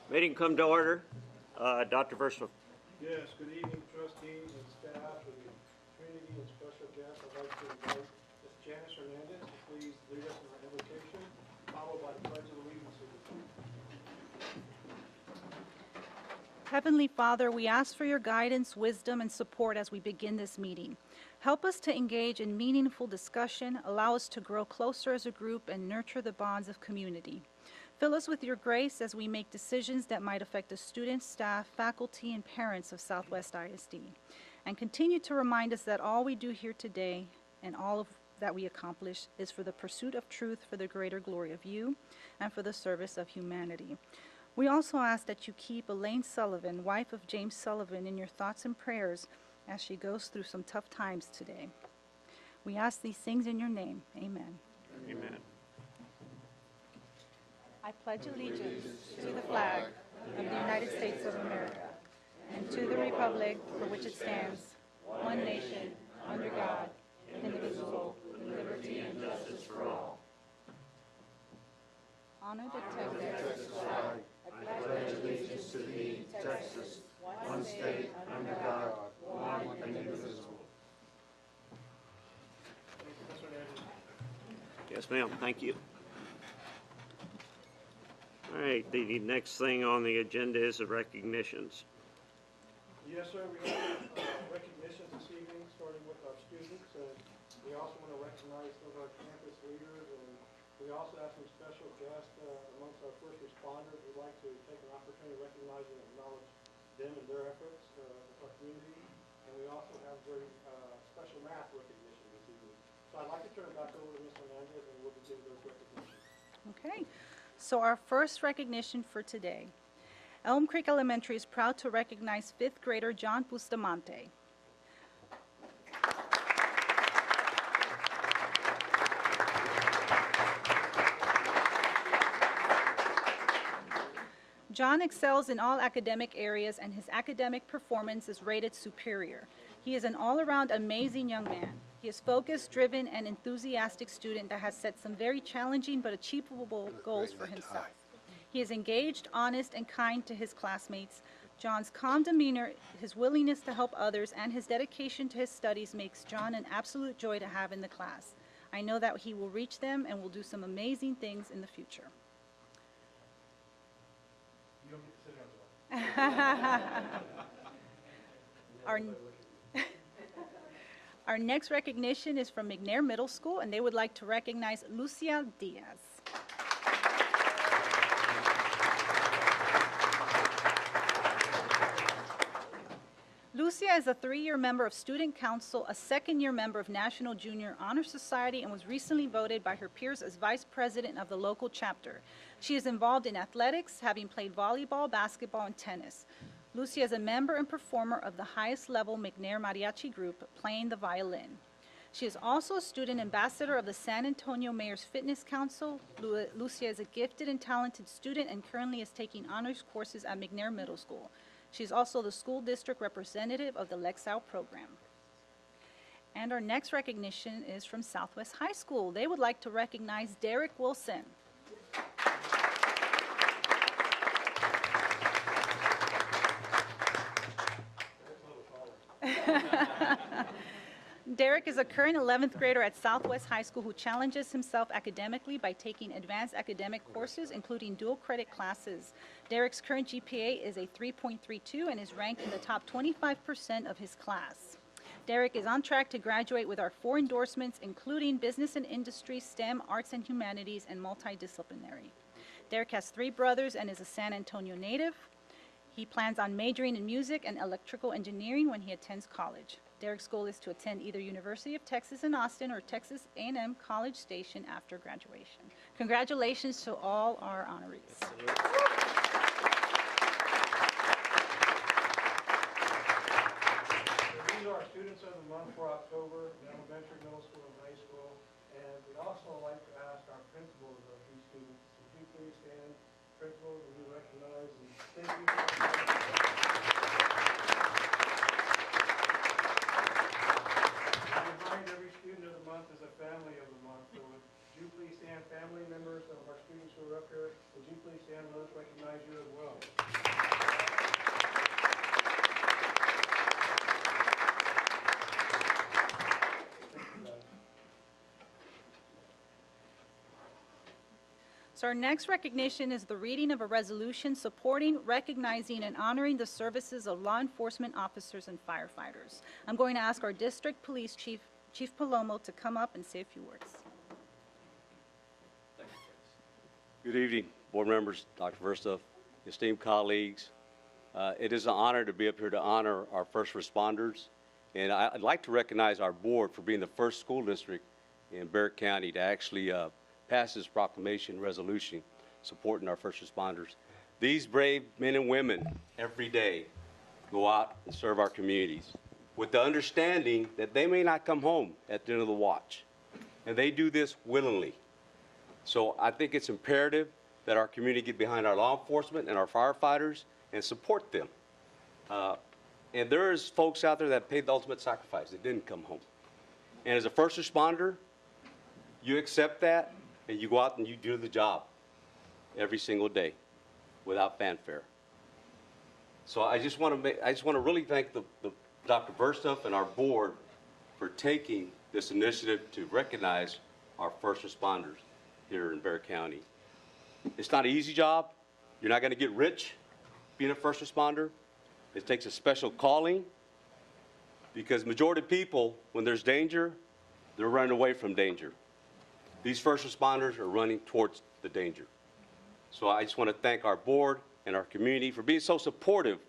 Meeting come to order. Dr. Verslow. Yes, good evening, trustees and staff and community and special guests. I'd like to invite Ms. Janice Hernandez to please lead us in our invocation, followed by the Pledge of Allegiance. Heavenly Father, we ask for your guidance, wisdom, and support as we begin this meeting. Help us to engage in meaningful discussion, allow us to grow closer as a group, and nurture the bonds of community. Fill us with your grace as we make decisions that might affect the students, staff, faculty, and parents of Southwest ISD. And continue to remind us that all we do here today and all of that we accomplish is for the pursuit of truth, for the greater glory of you, and for the service of humanity. We also ask that you keep Elaine Sullivan, wife of James Sullivan, in your thoughts and prayers as she goes through some tough times today. We ask these things in your name. Amen. Amen. I pledge allegiance to the flag of the United States of America and to the republic for which it stands, one nation, under God, indivisible, with liberty and justice for all. Honor the Texas flag. I pledge allegiance to thee, Texas, one state, under God, one and indivisible. Yes, ma'am. Thank you. All right. The next thing on the agenda is the recognitions. Yes, sir, we have recognitions this evening, starting with our students. We also want to recognize some of our campus leaders, and we also have some special guests amongst our first responders. We'd like to take an opportunity to recognize and acknowledge them and their efforts with our community. And we also have very special math recognition this evening. So I'd like to turn it back over to Ms. Hernandez, and we'll begin those recognitions. Okay, so our first recognition for today. Elm Creek Elementary is proud to recognize 5th grader John Bustamante. John excels in all academic areas, and his academic performance is rated superior. He is an all-around amazing young man. He is focused, driven, and enthusiastic student that has set some very challenging but achievable goals for himself. He is engaged, honest, and kind to his classmates. John's calm demeanor, his willingness to help others, and his dedication to his studies makes John an absolute joy to have in the class. I know that he will reach them and will do some amazing things in the future. You don't get to sit down, John. Our next recognition is from McNair Middle School, and they would like to recognize Lucia Diaz. Lucia is a 3-year member of Student Council, a 2nd-year member of National Junior Honor Society, and was recently voted by her peers as vice president of the local chapter. She is involved in athletics, having played volleyball, basketball, and tennis. Lucia is a member and performer of the highest level McNair Mariachi Group, playing the violin. She is also a student ambassador of the San Antonio Mayor's Fitness Council. Lucia is a gifted and talented student and currently is taking honors courses at McNair Middle School. She is also the school district representative of the Lexau program. And our next recognition is from Southwest High School. They would like to recognize Derek Wilson. Derek is a current 11th grader at Southwest High School who challenges himself academically by taking advanced academic courses, including dual credit classes. Derek's current GPA is a 3.32 and is ranked in the top 25% of his class. Derek is on track to graduate with our 4 endorsements, including business and industry, STEM, arts and humanities, and multidisciplinary. Derek has 3 brothers and is a San Antonio native. He plans on majoring in music and electrical engineering when he attends college. Derek's goal is to attend either University of Texas in Austin or Texas A&M College Station after graduation. Congratulations to all our honorees. These are our students of the month for October in elementary, middle school, and high school. And we'd also like to ask our principals of these students, would you please stand? Principals, will you recognize and thank you for remind every student of the month is a family of the month. So with Would you please stand, family members of our students who are up here, would you please stand and let us recognize you as well? So our next recognition is the reading of a resolution supporting, recognizing, and honoring the services of law enforcement officers and firefighters. I'm going to ask our district police chief, Chief Palomo, to come up and say a few words. Good evening, board members, Dr. Versta, esteemed colleagues. It is an honor to be up here to honor our first responders. And I'd like to recognize our board for being the first school district in Barrett County to actually pass this proclamation resolution supporting our first responders. These brave men and women every day go out and serve our communities with the understanding that they may not come home at the end of the watch. And they do this willingly. So I think it's imperative that our community get behind our law enforcement and our firefighters and support them. And there's folks out there that paid the ultimate sacrifice. They didn't come home. And as a first responder, you accept that and you go out and you do the job every single day without fanfare. So I just want to really thank the Dr. Verstuff and our board for taking this initiative to recognize our first responders here in Barrett County. It's not an easy job. You're not going to get rich being a first responder. It takes a special calling because majority of people, when there's danger, they're running away from danger. These first responders are running towards the danger. So I just want to thank our board and our community for being so supportive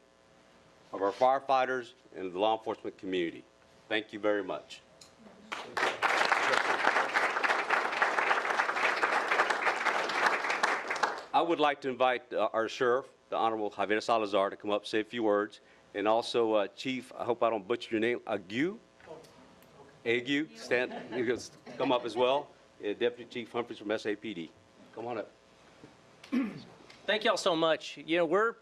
of our firefighters and the law enforcement community. Thank you very much. I would like to invite our sheriff, the Honorable Javier Salazar, to come up, say a few words, and also Chief, I hope I don't butcher your name, Ague, stand, you can come up as well. Deputy Chief Humphreys from SAPD. Come on up. Thank y'all so much. You know,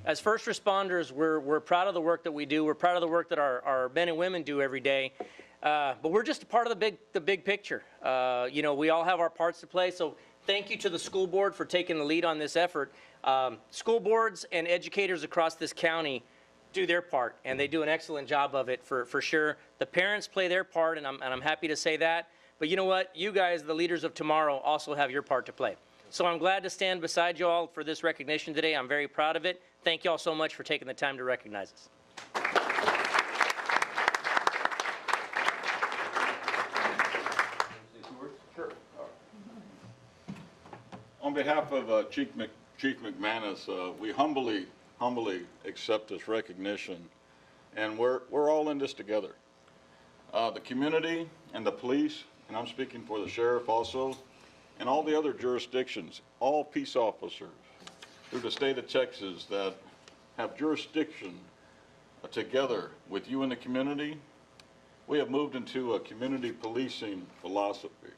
as first responders, we're proud of the work that we do. We're proud of the work that our men and women do every day. But we're just a part of the big picture. You know, we all have our parts to play. So thank you to the school board for taking the lead on this effort. School boards and educators across this county do their part, and they do an excellent job of it for sure. The parents play their part, and I'm happy to say that. But you know what? You guys, the leaders of tomorrow, also have your part to play. So I'm glad to stand beside you all for this recognition today. I'm very proud of it. Thank you all so much for taking the time to recognize us. Sure. On behalf of Chief McManus, we humbly accept this recognition, and we're all in this together. The community and the police, and I'm speaking for the sheriff also, and all the other jurisdictions, all peace officers through the state of Texas that have jurisdiction together with you in the community, we have moved into a community policing philosophy.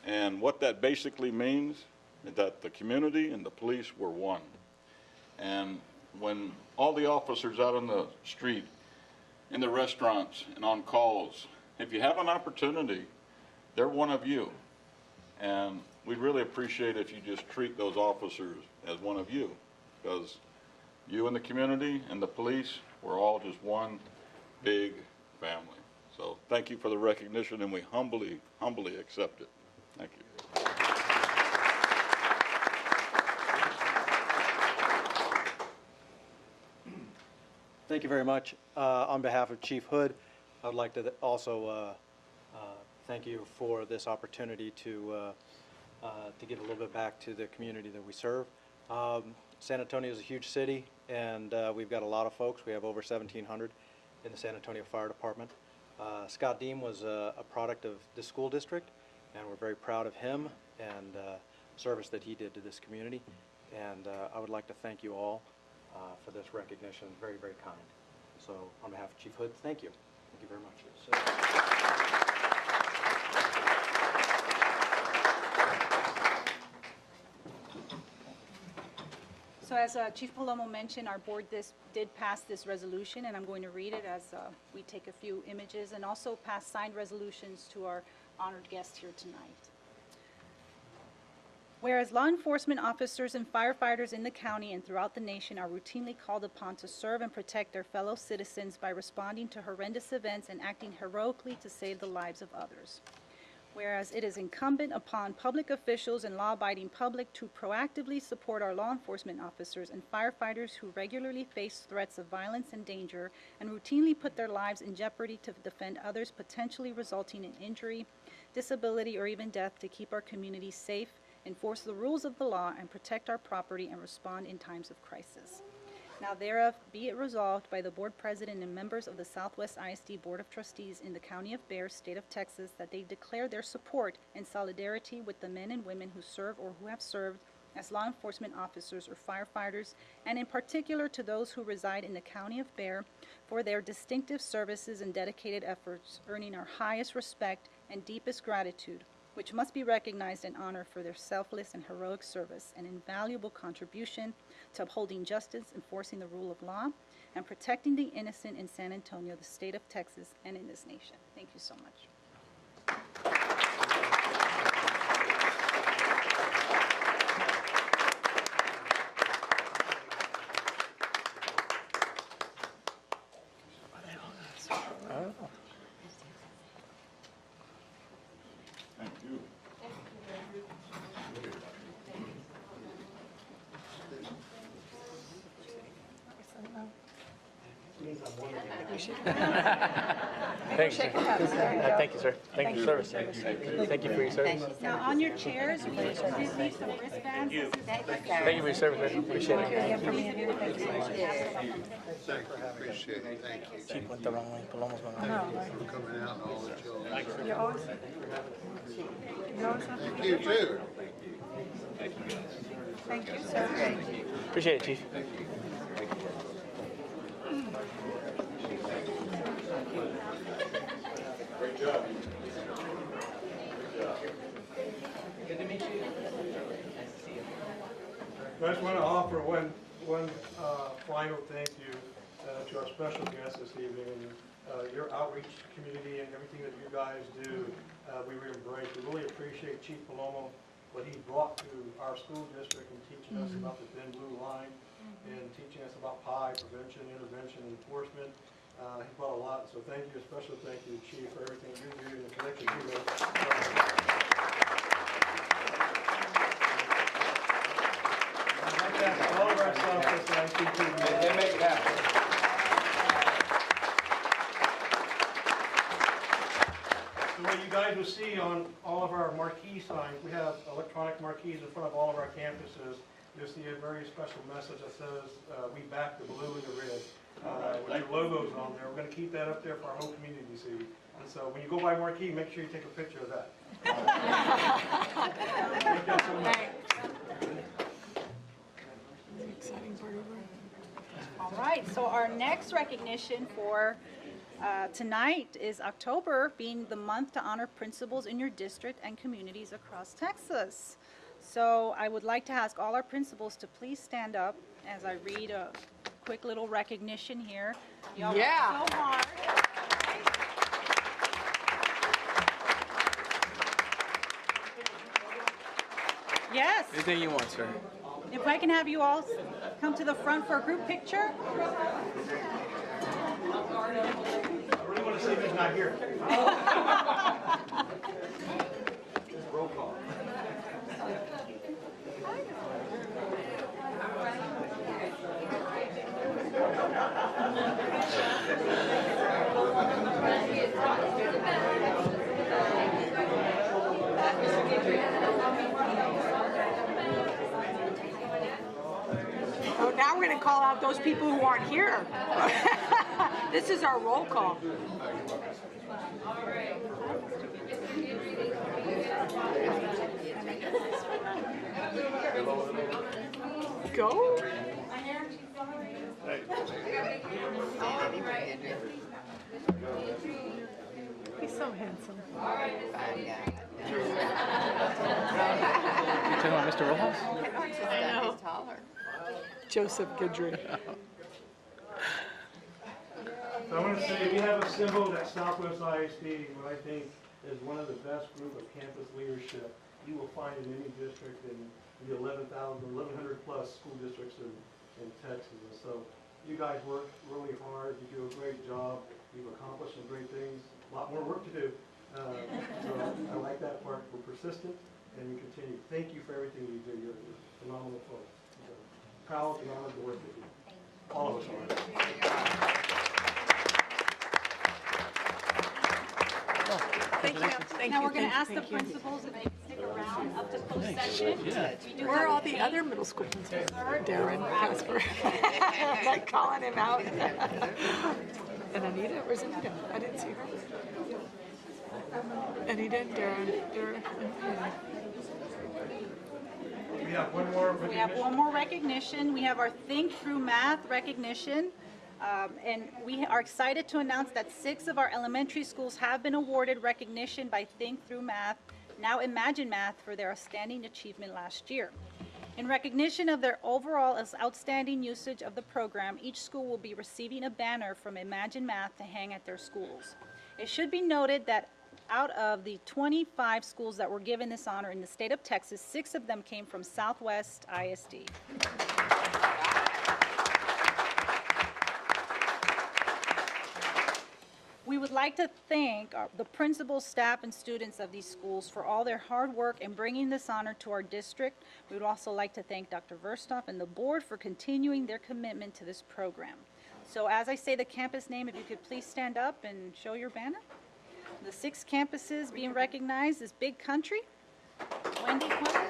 And what that basically means is that the community and the police were one. And when all the officers out on the street, in the restaurants and on calls, if you have an opportunity, they're one of you. And we'd really appreciate if you just treat those officers as one of you, because you and the community and the police, we're all just one big family. So thank you for the recognition, and we humbly accept it. Thank you. Thank you very much. On behalf of Chief Hood, I would like to also thank you for this opportunity to give a little bit back to the community that we serve. San Antonio is a huge city, and we've got a lot of folks. We have over 1,700 in the San Antonio Fire Department. Scott Deem was a product of this school district, and we're very proud of him and service that he did to this community. And I would like to thank you all for this recognition. Very, very kind. So on behalf of Chief Hood, thank you. Thank you very much. So as Chief Palomo mentioned, our board did pass this resolution, and I'm going to read it as we take a few images and also pass signed resolutions to our honored guests here tonight. Whereas law enforcement officers and firefighters in the county and throughout the nation are routinely called upon to serve and protect their fellow citizens by responding to horrendous events and acting heroically to save the lives of others. Whereas it is incumbent upon public officials and law-abiding public to proactively support our law enforcement officers and firefighters who regularly face threats of violence and danger and routinely put their lives in jeopardy to defend others, potentially resulting in injury, disability, or even death, to keep our communities safe, enforce the rules of the law, and protect our property and respond in times of crisis. Now thereof be it resolved by the Board President and members of the Southwest ISD Board of Trustees in the County of Bear, State of Texas, that they declare their support and solidarity with the men and women who serve or who have served as law enforcement officers or firefighters, and in particular to those who reside in the County of Bear for their distinctive services and dedicated efforts, earning our highest respect and deepest gratitude, which must be recognized and honored for their selfless and heroic service and invaluable contribution to upholding justice, enforcing the rule of law, and protecting the innocent in San Antonio, the state of Texas, and in this nation. Thank you so much. Thank you. Thanks, sir. Thank you, sir. Thank you for your service. Thank you for your service. Now, on your chairs, we leave some wristbands. Thank you for your service, sir. Appreciate it. Appreciate it, thank you. Chief went the wrong way. Paloma's went the wrong way. For coming out and all that you You're always, Thank you too. thank you, sir. Appreciate it, Chief. Great job. I just want to offer one final thank you to our special guest this evening, and your outreach community and everything that you guys do, we really embrace. We really appreciate Chief Palomo, what he brought to our school district and teaching us about the thin blue line and teaching us about PI, prevention, intervention, and enforcement. He brought a lot, so thank you, a special thank you, Chief, for everything you do and the connection you make. I'd like to ask all of our Southwest ICT members. They make it happen. So what you guys will see on all of our marquee signs, we have electronic marquees in front of all of our campuses. You'll see a very special message that says, we back the blue and the red, with your logos on there. We're going to keep that up there for our whole community to see. And so when you go by marquee, make sure you take a picture of that. Thank you so much. All right, so our next recognition for tonight is October, being the month to honor principals in your district and communities across Texas. So I would like to ask all our principals to please stand up as I read a quick little recognition here. Y'all worked so hard. Yes. Anything you want, sir. If I can have you all come to the front for a group picture. I really want to see who's not here. Roll call. So now we're going to call out those people who aren't here. This is our roll call. Go. He's so handsome. You talking about Mr. Rojas? I know. Joseph Guidry. So I want to say we have assembled at Southwest ISD what I think is one of the best group of campus leadership. you will find in any district in the 11,000, 1,100 plus school districts in Texas. And so you guys work really hard. You do a great job. You've accomplished some great things. A lot more work to do. So I like that part. We're persistent and you continue. Thank you for everything you do. You're phenomenal folks. So proud and honored to work with you. All of us are. Thank you. Now we're going to ask the principals if they can stick around up to closed session. Where are all the other middle school principals? Darren, Casper. Like calling him out. And Anita, where's Anita? I didn't see her. Anita and Darren. We have one more We recognition. have one more recognition. We have our Think Through Math recognition. And we are excited to announce that 6 of our elementary schools have been awarded recognition by Think Through Math, now Imagine Math, for their outstanding achievement last year. In recognition of their overall outstanding usage of the program, each school will be receiving a banner from Imagine Math to hang at their schools. It should be noted that out of the 25 schools that were given this honor in the state of Texas, 6 of them came from Southwest ISD. We would like to thank the principals, staff, and students of these schools for all their hard work in bringing this honor to our district. We would also like to thank Dr. Verstoff and the board for continuing their commitment to this program. So as I say the campus name, if you could please stand up and show your banner. The 6 campuses being recognized is Big Country, Wendy Quinn.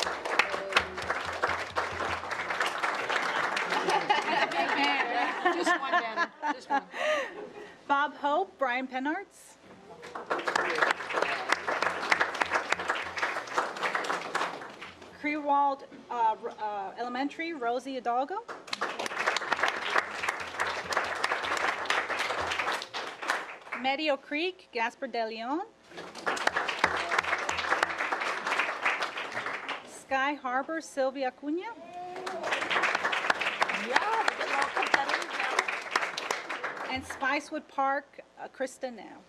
Just one banner. Just one. Bob Hope, Brian Penards. Creewald Elementary, Rosie Hidalgo. Medio Creek, Gasper De Leon. Sky Harbor, Sylvia Cunha. Yeah, get a little competitive now. And Spicewood Park, Krista Now.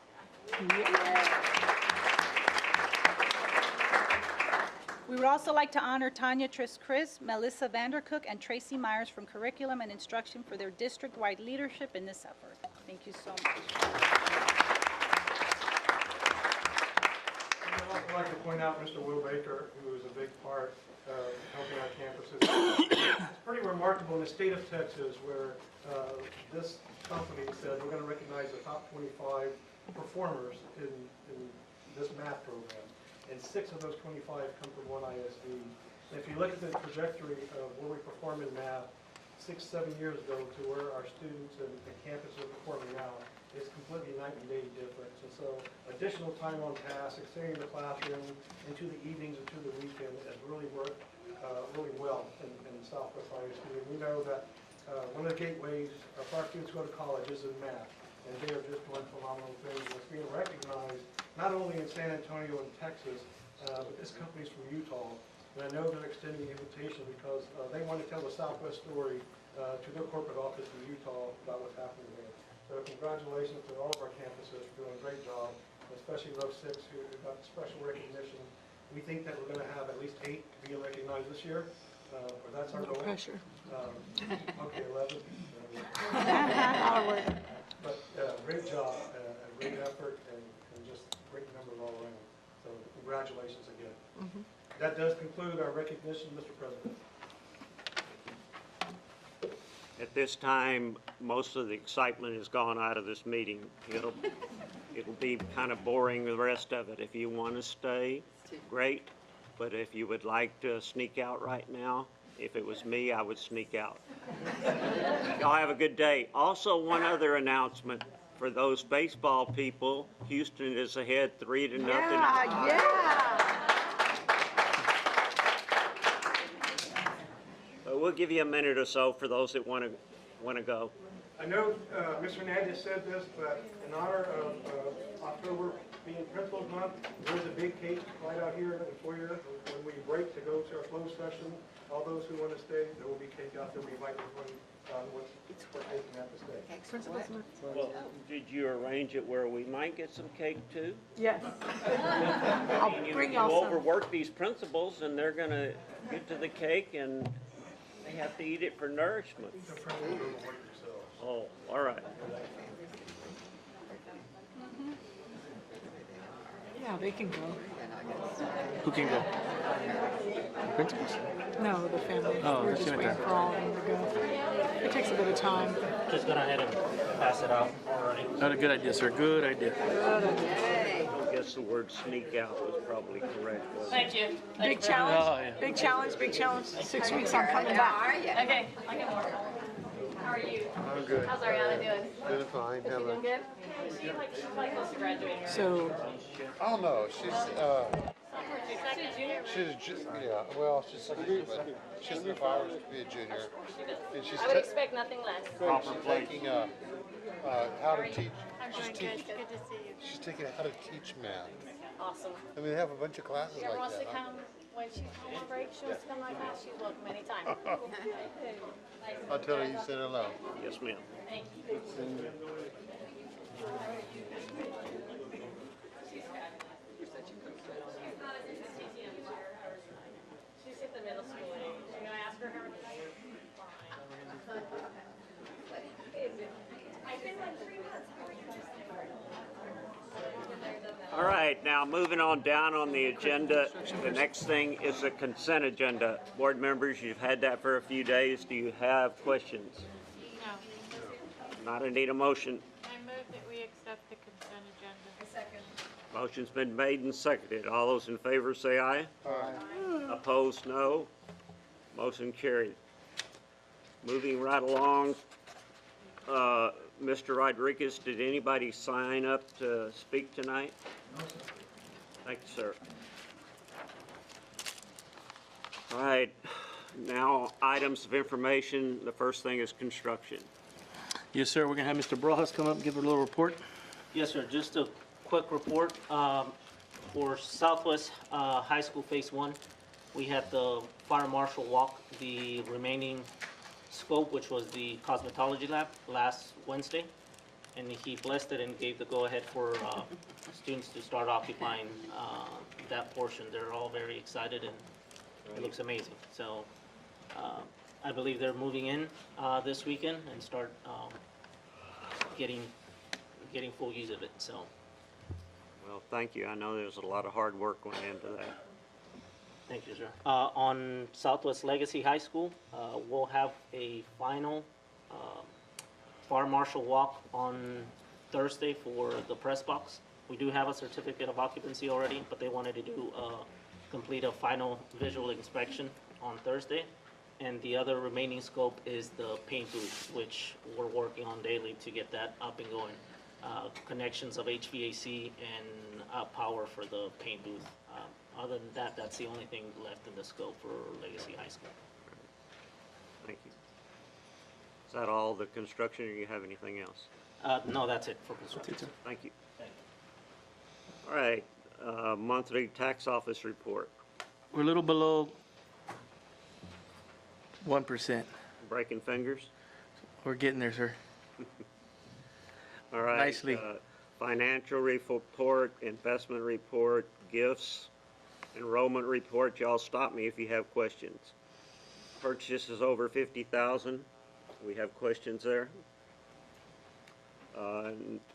We would also like to honor Tanya Tris-Chris, Melissa Vandercook, and Tracy Myers from Curriculum and Instruction for their district-wide leadership in this effort. Thank you so much. I'd also like to point out Mr. Will Baker, who is a big part of helping our campuses. It's pretty remarkable in the state of Texas where this company said we're going to recognize the top 25 performers in this math program. And 6 of those 25 come from one ISD. And if you look at the trajectory of where we perform in math 6-7 years ago to where our students and campus are performing now, it's completely night and day difference. And so additional time on task, extending the classroom into the evenings and to the weekend has really worked really well in Southwest ISD. And we know that one of the gateways for our students to go to college is in math. And they are just doing phenomenal things. And it's being recognized not only in San Antonio and Texas, but this company's from Utah. And I know they're extending the invitation because they want to tell the Southwest story to their corporate office in Utah about what's happening there. So congratulations to all of our campuses for doing a great job, especially those 6 who got special recognition. We think that we're going to have at least 8 being recognized this year, but that's our goal. Pressure. Okay, 11. Onward. But great job, a great effort, and just great numbers all around. So congratulations again. That does conclude our recognition, Mr. President. At this time, most of the excitement has gone out of this meeting. It'll be kind of boring the rest of it. If you want to stay, great. But if you would like to sneak out right now, if it was me, I would sneak out. Y'all have a good day. Also, one other announcement for those baseball people. Houston is ahead 3-0. Yeah. But we'll give you a minute or so for those that want to go. I know Ms. Hernandez said this, but in honor of October being Principals Month, there's a big cake right out here in the foyer. When we break to go to our closed session, all those who want to stay, there will be cake out there. We invite everyone what's taking out to stay. Well, did you arrange it where we might get some cake too? Yes. I'll bring You y'all some. overwork these principals and they're gonna get to the cake and they have to eat it for nourishment. Oh, all right. Yeah, they can go. Who can go? Principals. No, the family. Oh, We're the just cemetery. waiting for all of them to go. It takes a bit of time. Just gonna ahead and pass it out already. Not a good idea, sir. Good idea. I guess the word sneak out was probably correct, wasn't it? Thank you. Big Oh, challenge. yeah. Big challenge. Big challenge. 6 weeks. I'm coming back. Okay, I can work. How are you? I'm good. How's Ariana doing? Doing fine. Is she doing good? She's like close to graduating. Right? So I don't know. She's Junior? yeah. Well, she's she's in the virus to be a junior, and she's I would expect nothing less. taking how to teach. I'm doing good. Good to see you. She's taking how to teach math. Awesome. I mean, they have a bunch of classes She ever like wants to that. come when she's home on break, she wants to come like that, she's welcome anytime. I'll tell her you said hello. Yes, ma'am. Thank you. She's at the middle school age. Can I ask her how her day is? Fine. I've been like 3 months. All right, now moving on down on the agenda, the next thing is the consent agenda. Board members, you've had that for a few days. Do you have questions? No. Not, I need a motion. I move that we accept the consent agenda. Second. Motion's been made and seconded. All those in favor say aye. Aye. Opposed, no. Motion carried. Moving right along, Mr. Rodriguez, did anybody sign up to speak tonight? No, sir. Thank you, sir. All right, now items of information. The first thing is construction. Yes, sir. We're gonna have Mr. Brojas come up and give a little report. Yes, sir. Just a quick report. For Southwest High School Phase 1, we had the fire marshal walk the remaining scope, which was the cosmetology lab, last Wednesday. And he blessed it and gave the go-ahead for students to start occupying that portion. They're all very excited and it looks amazing. So I believe they're moving in this weekend and start getting full use of it, so. Well, thank you. I know there's a lot of hard work went into that. Thank you, sir. On Southwest Legacy High School, we'll have a final fire marshal walk on Thursday for the press box. We do have a certificate of occupancy already, but they wanted to do complete a final visual inspection on Thursday. And the other remaining scope is the paint booth, which we're working on daily to get that up and going. Connections of HVAC and power for the paint booth. Other than that, that's the only thing left in the scope for Legacy High School. Thank you. Is that all the construction, or you have anything else? No, that's it for construction. Thank you. All right, monthly tax office report. We're a little below 1%. Breaking fingers? We're getting there, sir. All right. Nicely. Financial report, investment report, gifts, enrollment report. Y'all stop me if you have questions. Purchases over 50,000. We have questions there.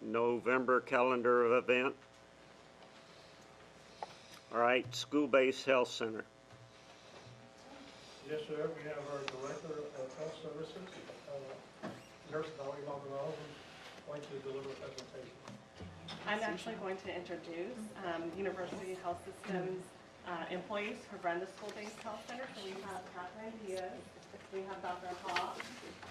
November calendar of event. All right, school-based health center. Yes, sir. We have our Director of Health Services, Nurse Dolly Maldonado, who's going to deliver a presentation. I'm actually going to introduce University Health Systems employees who run the school-based health center. So we have Catherine Diaz, we have Dr. Hawk,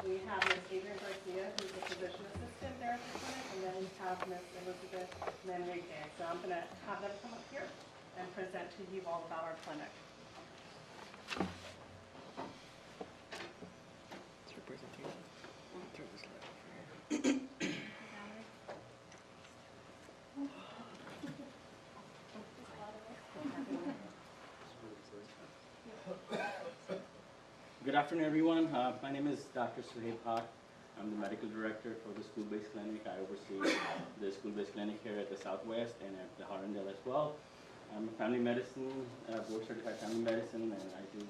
we have Ms. Adrian Garcia, who's a physician assistant there at the clinic, and then we have Ms. Elizabeth Manrique. So I'm going to have them come up here and present to you all about our clinic. Good afternoon, everyone. My name is Dr. Suhaib Haq. I'm the medical director for the school-based clinic. I oversee the school-based clinic here at the Southwest and at the Harlandale as well. I'm a family medicine, board-certified family medicine, and I do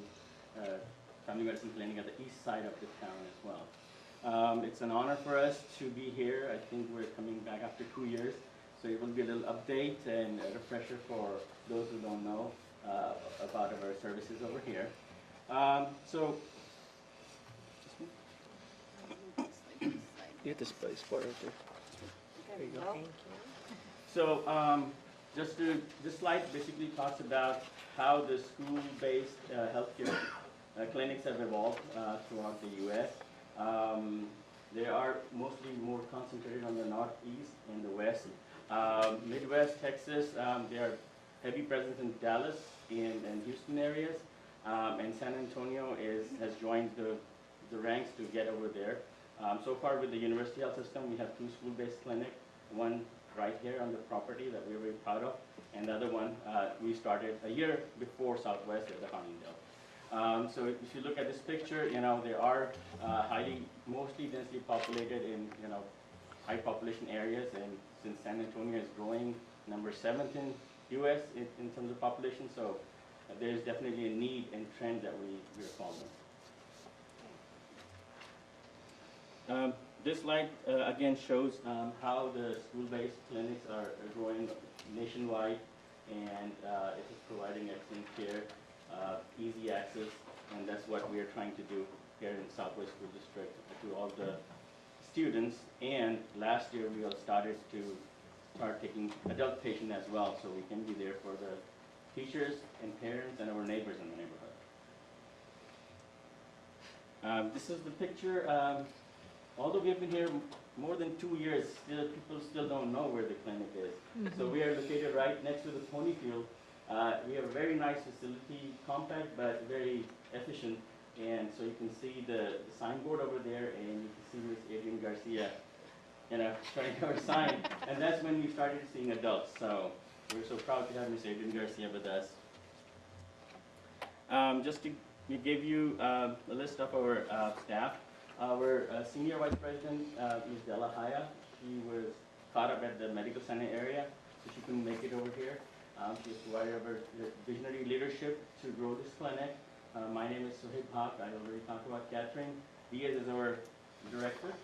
family medicine clinic at the east side of the town as well. It's an honor for us to be here. I think we're coming back after 2 years, so it will be a little update and a refresher for those who don't know about our services over here. You get the space bar right there. There you go. So, this slide basically talks about how the school-based healthcare clinics have evolved throughout the U.S. They are mostly more concentrated on the northeast and the west. Midwest, Texas, they are heavy presence in Dallas and Houston areas, and San Antonio has joined the ranks to get over there. So far with the University Health System, we have 2 school-based clinics, one right here on the property that we're very proud of, and the other one we started a year before Southwest at the Harlandale. So if you look at this picture, they are mostly densely populated in, high population areas, and since San Antonio is growing number 7th in U.S. in terms of population, so there's definitely a need and trend that we're following. This slide again shows how the school-based clinics are growing nationwide, and it is providing excellent care, easy access, and that's what we are trying to do here in Southwest School District to all the students. And last year we all started to taking adult patients as well, so we can be there for the teachers and parents and our neighbors in the neighborhood. This is the picture. Although we have been here more than 2 years, people still don't know where the clinic is. So we are located right next to the pony field. We have a very nice facility, compact but very efficient. And so you can see the signboard over there, and you can see Miss Adrian Garcia, trying our sign. And that's when we started seeing adults. So we're so proud to have Miss Adrian Garcia with us. Just to give you a list of our staff. Our Senior Vice President, Ms. Della Haya, she was caught up at the medical center area, so she couldn't make it over here. She has provided our visionary leadership to grow this clinic. My name is Suhaib Haq. I already talked about Catherine. Diaz is our director.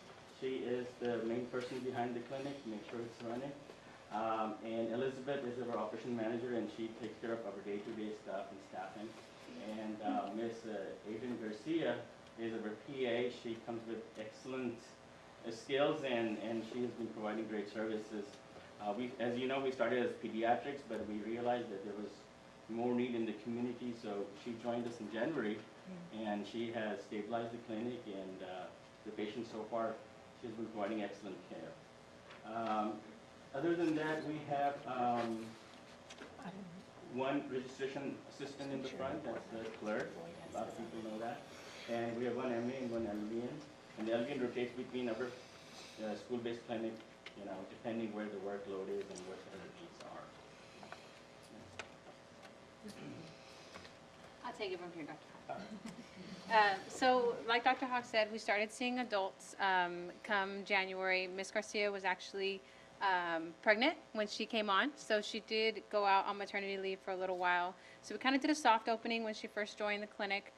She is the main person behind the clinic to make sure it's running. And Elizabeth is our operation manager, and she takes care of our day-to-day stuff and staffing. And Ms. Adrian Garcia is our PA. She comes with excellent skills, and she has been providing great services. As you know, we started as pediatrics, but we realized that there was more need in the community, so she joined us in January, and she has stabilized the clinic, and the patients so far, she's been providing excellent care. Other than that, we have one registration assistant in the front, that's the clerk. A lot of people know that. And we have one MA and one LVN. And the LVN rotates between our school-based clinic, depending where the workload is and what the needs are. I'll take it from here, Dr. Hawk. So, like Dr. Hawk said, we started seeing adults come January. Ms. Garcia was actually pregnant when she came on, so she did go out on maternity leave for a little while. So we kind of did a soft opening when she first joined the clinic.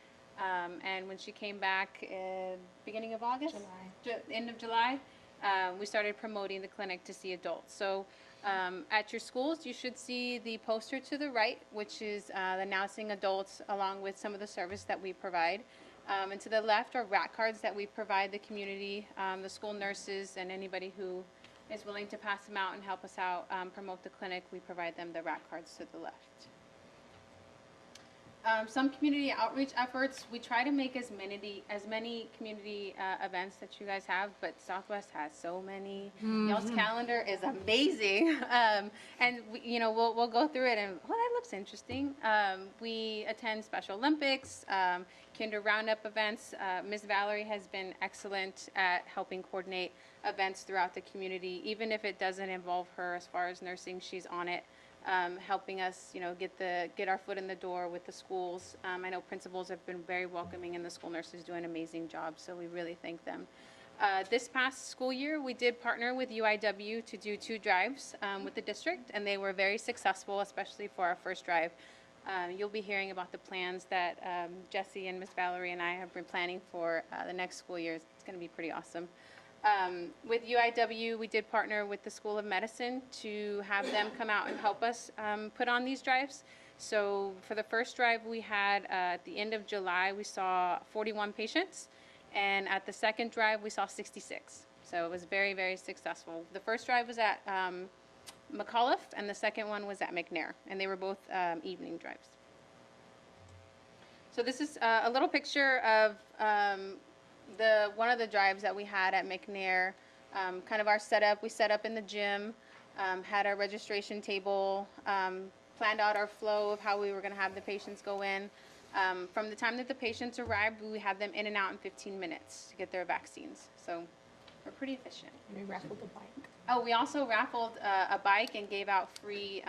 And when she came back beginning of August, end of July, we started promoting the clinic to see adults. So at your schools, you should see the poster to the right, which is the Now Seeing Adults, along with some of the service that we provide. And to the left are RAC cards that we provide the community, the school nurses, and anybody who is willing to pass them out and help us out promote the clinic. We provide them the RAC cards to the left. Some community outreach efforts, we try to make as many community events that you guys have, but Southwest has so many. Y'all's calendar is amazing. And we'll go through it and, that looks interesting. We attend Special Olympics, Kinder Roundup events. Ms. Valerie has been excellent at helping coordinate events throughout the community. Even if it doesn't involve her as far as nursing, she's on it. helping us, get our foot in the door with the schools. I know principals have been very welcoming, and the school nurses do an amazing job, so we really thank them. This past school year, we did partner with UIW to do 2 drives with the district, and they were very successful, especially for our first drive. You'll be hearing about the plans that Jesse and Miss Valerie and I have been planning for the next school year. It's going to be pretty awesome. With UIW, we did partner with the School of Medicine to have them come out and help us put on these drives. So for the first drive we had at the end of July, we saw 41 patients. And at the second drive, we saw 66. So it was very, very successful. The first drive was at McAuliffe, and the second one was at McNair, and they were both evening drives. So this is a little picture of one of the drives that we had at McNair, kind of our setup. We set up in the gym, had our registration table, planned out our flow of how we were going to have the patients go in. From the time that the patients arrived, we had them in and out in 15 minutes to get their vaccines. So we're pretty efficient. We raffled a bike. Oh, we also raffled a bike and gave out free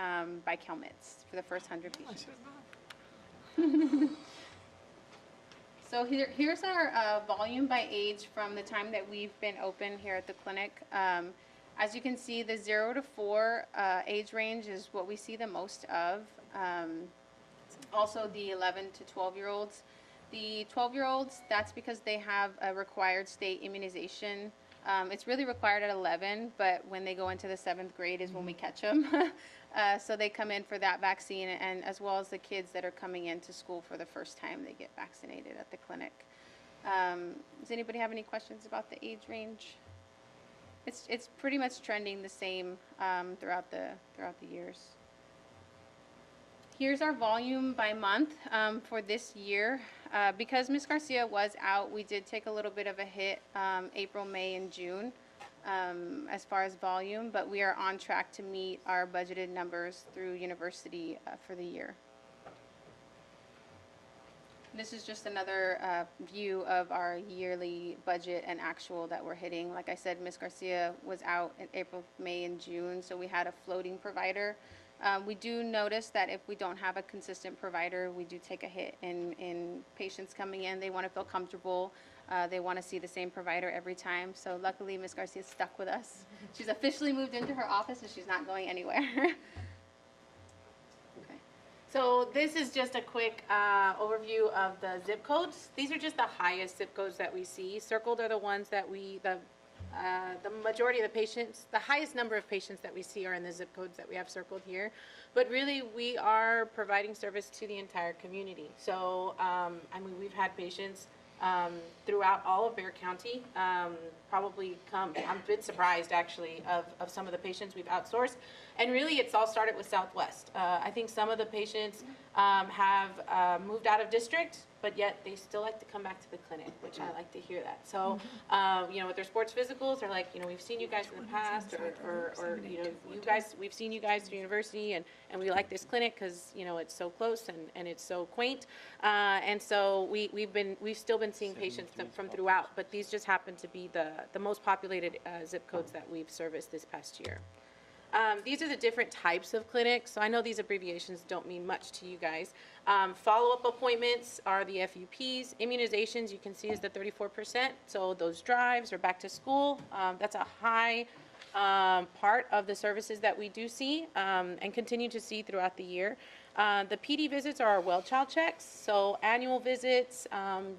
bike helmets for the first 100 patients. So here's our volume by age from the time that we've been open here at the clinic. As you can see, the 0 to 4 age range is what we see the most of. Also the 11 to 12-year-olds. The 12-year-olds, that's because they have a required state immunization. It's really required at 11, but when they go into the 7th grade is when we catch them. So they come in for that vaccine, and as well as the kids that are coming into school for the first time, they get vaccinated at the clinic. Does anybody have any questions about the age range? It's pretty much trending the same throughout the years. Here's our volume by month for this year. Because Ms. Garcia was out, we did take a little bit of a hit April, May, and June as far as volume, but we are on track to meet our budgeted numbers through university for the year. This is just another view of our yearly budget and actual that we're hitting. Like I said, Ms. Garcia was out in April, May, and June, so we had a floating provider. We do notice that if we don't have a consistent provider, we do take a hit in patients coming in. They want to feel comfortable. They want to see the same provider every time. So luckily, Ms. Garcia is stuck with us. She's officially moved into her office, and she's not going anywhere. Okay. So this is just a quick overview of the zip codes. These are just the highest zip codes that we see. Circled are the ones that the majority of the patients, the highest number of patients that we see are in the zip codes that we have circled here. But really, we are providing service to the entire community. So, we've had patients throughout all of Bexar County probably come. I've been surprised, actually, of some of the patients we've outsourced. And really, it's all started with Southwest. I think some of the patients have moved out of district, but yet they still like to come back to the clinic, which I like to hear that. So, with their sports physicals, they're like, we've seen you guys in the past, or you guys, we've seen you guys through university, and we like this clinic because, it's so close and it's so quaint. And so we've still been seeing patients from throughout, but these just happen to be the most populated zip codes that we've serviced this past year. These are the different types of clinics. So I know these abbreviations don't mean much to you guys. Follow-up appointments are the FUPs. Immunizations, you can see, is the 34%. So those drives or back to school, that's a high part of the services that we do see and continue to see throughout the year. The PD visits are our well child checks. So annual visits,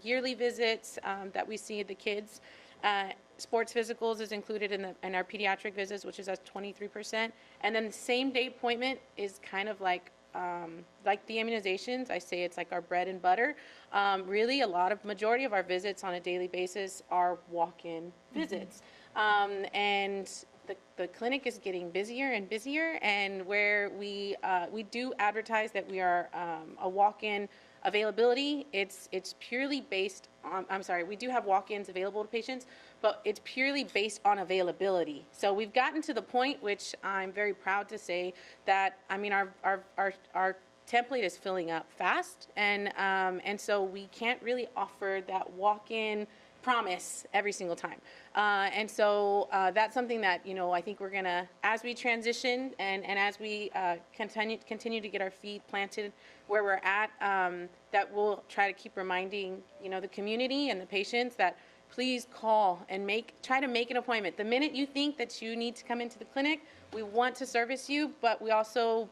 yearly visits that we see the kids. Sports physicals is included in our pediatric visits, which is at 23%. And then the same day appointment is kind of like the immunizations. I say it's like our bread and butter. Really, majority of our visits on a daily basis are walk-in visits. And the clinic is getting busier and busier, and where we do advertise that we are a walk-in availability, it's purely based on, we do have walk-ins available to patients, but it's purely based on availability. So we've gotten to the point, which I'm very proud to say, that, our template is filling up fast, and so we can't really offer that walk-in promise every single time. And so that's something that, I think we're going to, as we transition and as we continue to get our feet planted where we're at, that we'll try to keep reminding, the community and the patients that please call and try to make an appointment. The minute you think that you need to come into the clinic, we want to service you, but we also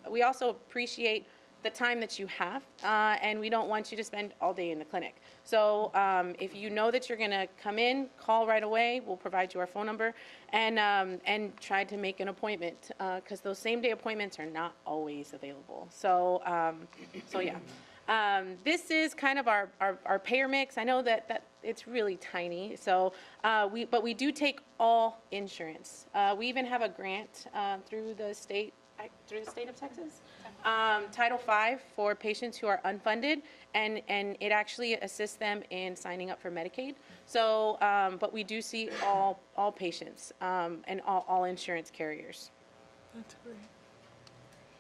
appreciate the time that you have, and we don't want you to spend all day in the clinic. So if you know that you're going to come in, call right away. We'll provide you our phone number, and try to make an appointment, because those same-day appointments are not always available. So yeah. This is kind of our payer mix. I know that it's really tiny. So, but we do take all insurance. We even have a grant through the state of Texas, Title V for patients who are unfunded, and it actually assists them in signing up for Medicaid. So, but we do see all patients and all insurance carriers. That's great.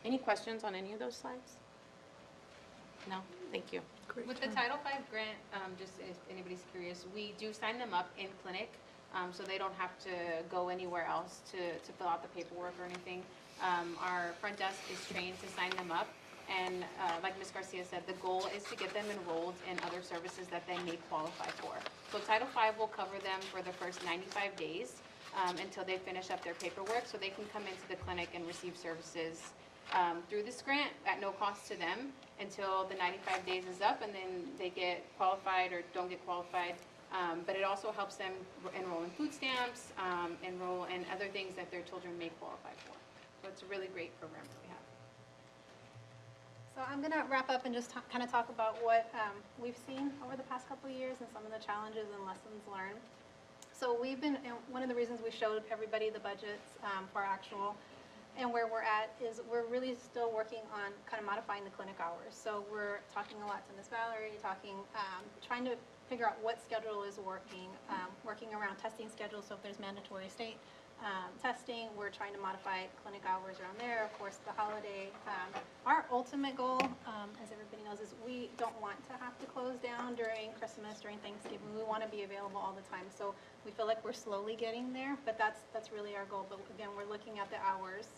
Any questions on any of those slides? No, thank you. Great With the job. Title V grant, just if anybody's curious, we do sign them up in clinic, so they don't have to go anywhere else to fill out the paperwork or anything. Our front desk is trained to sign them up, and like Ms. Garcia said, the goal is to get them enrolled in other services that they may qualify for. So Title V will cover them for the first 95 days until they finish up their paperwork, so they can come into the clinic and receive services through this grant at no cost to them until the 95 days is up, and then they get qualified or don't get qualified. But it also helps them enroll in food stamps, enroll in other things that their children may qualify for. So it's a really great program that we have. So I'm going to wrap up and just kind of talk about what we've seen over the past couple of years and some of the challenges and lessons learned. So we've been, one of the reasons we showed everybody the budgets for actual and where we're at is we're really still working on kind of modifying the clinic hours. So we're talking a lot to Ms. Valerie, trying to figure out what schedule is working around testing schedules. So if there's mandatory state testing, we're trying to modify clinic hours around there. Of course, the holiday. Our ultimate goal, as everybody knows, is we don't want to have to close down during Christmas, during Thanksgiving. We want to be available all the time. So we feel like we're slowly getting there, but that's really our goal. But again, we're looking at the hours.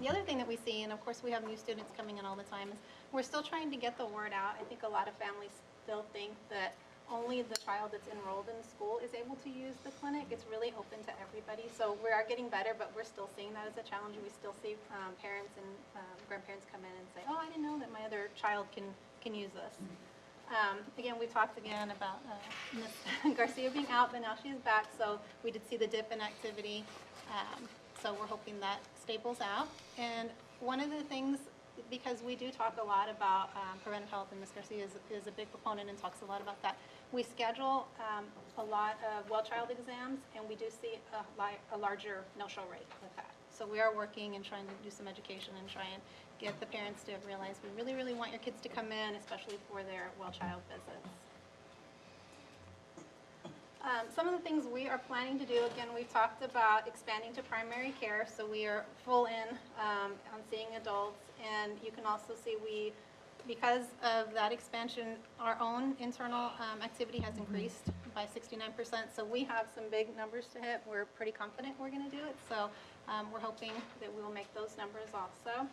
The other thing that we see, and of course we have new students coming in all the time, is we're still trying to get the word out. I think a lot of families still think that only the child that's enrolled in the school is able to use the clinic. It's really open to everybody. So we are getting better, but we're still seeing that as a challenge. We still see parents and grandparents come in and say, oh, I didn't know that my other child can use this. Again, we talked again about Ms. Garcia being out, but now she's back. So we did see the dip in activity. So we're hoping that stables out. And one of the things, because we do talk a lot about preventive health, and Ms. Garcia is a big proponent and talks a lot about that, we schedule a lot of well child exams, and we do see a larger no-show rate with that. So we are working and trying to do some education and try and get the parents to realize we really, really want your kids to come in, especially for their well child visits. Some of the things we are planning to do, again, we've talked about expanding to primary care, so we are full in on seeing adults, and you can also see because of that expansion, our own internal activity has increased by 69%, so we have some big numbers to hit. We're pretty confident we're going to do it, so we're hoping that we will make those numbers also.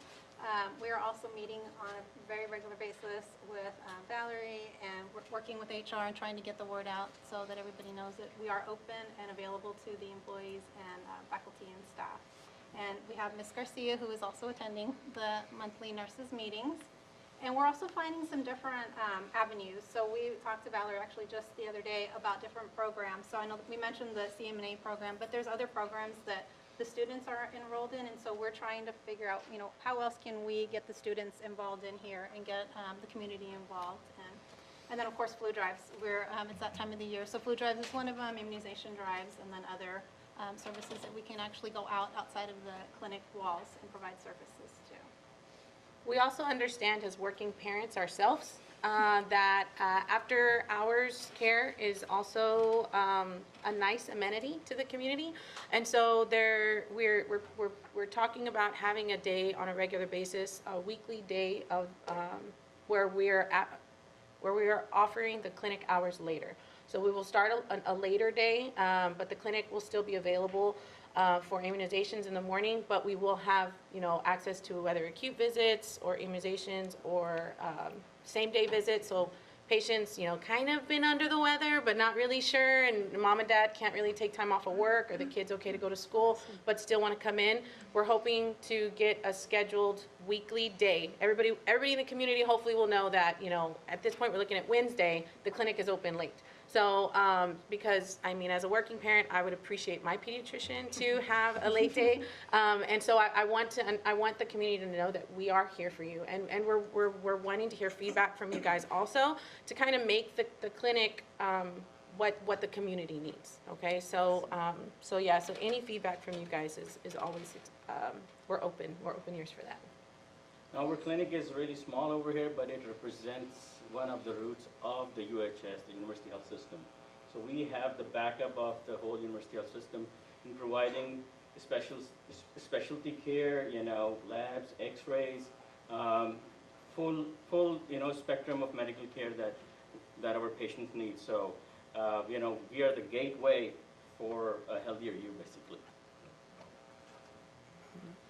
We are also meeting on a very regular basis with Valerie, and we're working with HR and trying to get the word out so that everybody knows that we are open and available to the employees and faculty and staff. And we have Ms. Garcia, who is also attending the monthly nurses meetings. And we're also finding some different avenues. So we talked to Valerie actually just the other day about different programs. So I know that we mentioned the CM&A program, but there's other programs that the students are enrolled in, and so we're trying to figure out, how else can we get the students involved in here and get the community involved. And then, of course, flu drives. It's that time of the year. So flu drives is one of them, immunization drives, and then other services that we can actually go outside of the clinic walls and provide services to. We also understand as working parents ourselves that after hours care is also a nice amenity to the community, and so we're talking about having a day on a regular basis, a weekly day of where we are offering the clinic hours later. So we will start a later day, but the clinic will still be available for immunizations in the morning, but we will have, access to whether acute visits or immunizations or same-day visits. So patients, kind of been under the weather, but not really sure, and mom and dad can't really take time off of work, or the kid's okay to go to school, but still want to come in. We're hoping to get a scheduled weekly day. Everybody in the community hopefully will know that, at this point, we're looking at Wednesday, the clinic is open late. So, because, as a working parent, I would appreciate my pediatrician to have a late day. And so I want the community to know that we are here for you. And we're wanting to hear feedback from you guys also to kind of make the clinic what the community needs, okay? So any feedback from you guys is always, we're open ears for that. Our clinic is really small over here, but it represents one of the roots of the UHS, the University Health System. So we have the backup of the whole University Health System in providing specialty care, labs, x-rays, full spectrum of medical care that our patients need. So, we are the gateway for a healthier you, basically.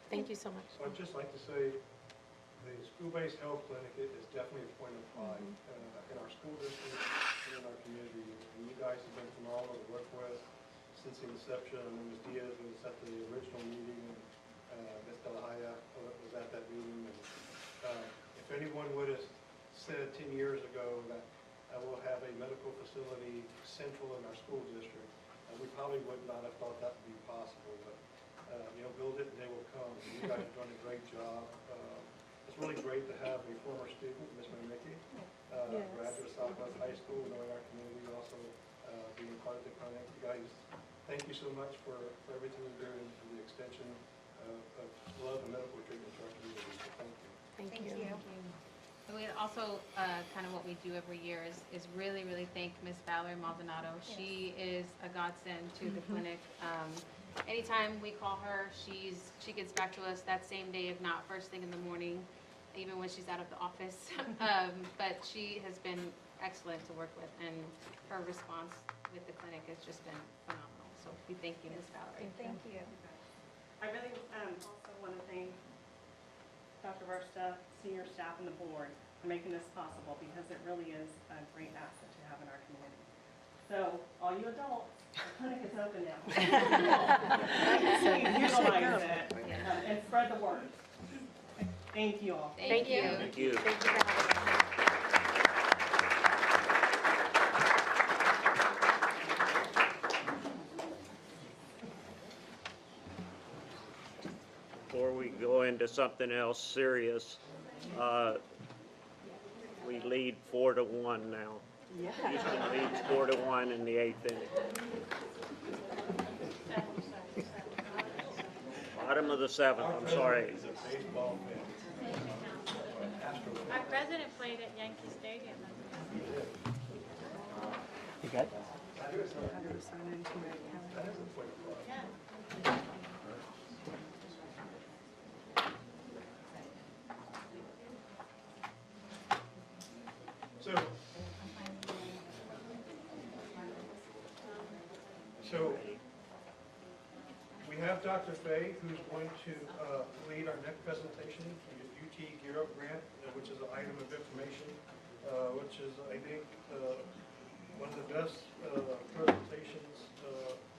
Thank you so much. So I'd just like to say, the school-based health clinic is definitely a point of pride in our school district and in our community. And you guys have been phenomenal to work with since the inception. I mean, Ms. Diaz was at the original meeting, and Ms. De La Haya was at that meeting. And if anyone would have said 10 years ago that we'll have a medical facility central in our school district, we probably would not have thought that would be possible. But build it and they will come. And you guys have done a great job. It's really great to have a former student, Ms. Mickey, graduate of Southwest High School, knowing our community, also being part of the clinic. You guys, thank you so much for everything you do and for the extension of love and medical treatment to our community. So thank you. Thank you. And we also, kind of what we do every year is really, really thank Ms. Valerie Maldonado. Yes. She is a godsend to the clinic. Anytime we call her, she gets back to us that same day, if not first thing in the morning, even when she's out of the office. But she has been excellent to work with, and her response with the clinic has just been phenomenal. So we thank you, Ms. Valerie. Thank you. I really also want to thank Dr. Versta, senior staff, and the board for making this possible, because it really is a great asset to have in our community. So, all you adults, the clinic is open now. Utilize it and spread the word. Thank you all. Thank you. Thank you. Thank you for having us. Before we go into something else serious, we lead 4-1 now. Houston leads 4-1 in the 8th inning. Bottom of the 7th, I'm sorry. Our president played at Yankee Stadium. You got? So we have Dr. Fay, who's going to lead our next presentation, the UT Gear Up Grant, which is an item of information, which is, I think, one of the best presentations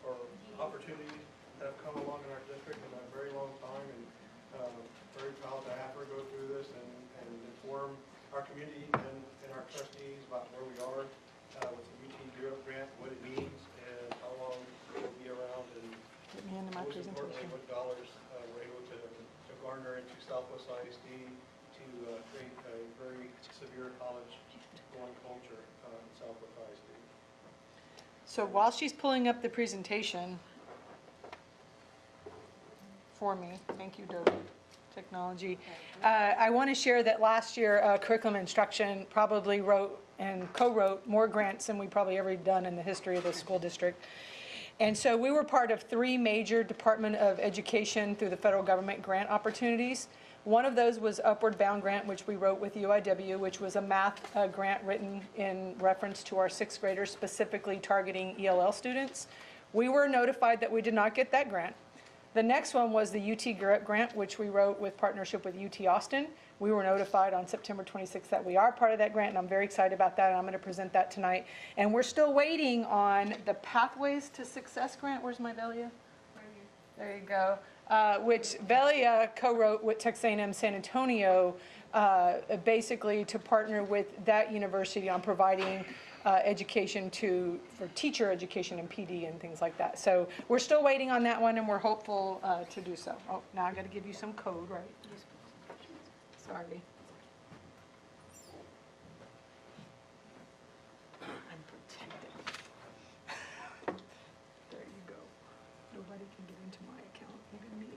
or opportunities that have come along in our district in a very long time, and very proud to have her go through this and inform our community and our trustees about where we are with the UT Gear Up Grant, what it means, and how long it will be around, and most importantly, what dollars we're able to garner into Southwest ISD to create a very severe college-going culture in Southwest ISD. So while she's pulling up the presentation for me, thank you, Dodo Technology, I want to share that last year Curriculum Instruction probably wrote and co-wrote more grants than we probably ever done in the history of the school district. And so we were part of 3 major Department of Education through the federal government grant opportunities. One of those was Upward Bound Grant, which we wrote with UIW, which was a math grant written in reference to our sixth graders, specifically targeting ELL students. We were notified that we did not get that grant. The next one was the UT Garrett grant, which we wrote with partnership with UT Austin. We were notified on September 26th that we are part of that grant, and I'm very excited about that, and I'm going to present that tonight. And we're still waiting on the Pathways to Success grant. Where's my Velia? There you go. Which Velia co-wrote with Texas A&M San Antonio, basically to partner with that university on providing education for teacher education and PD and things like that. So we're still waiting on that one, and we're hopeful to do so. Oh, now I got to give you some code, right? Sorry. I'm protected. There you go. Nobody can get into my account, even me.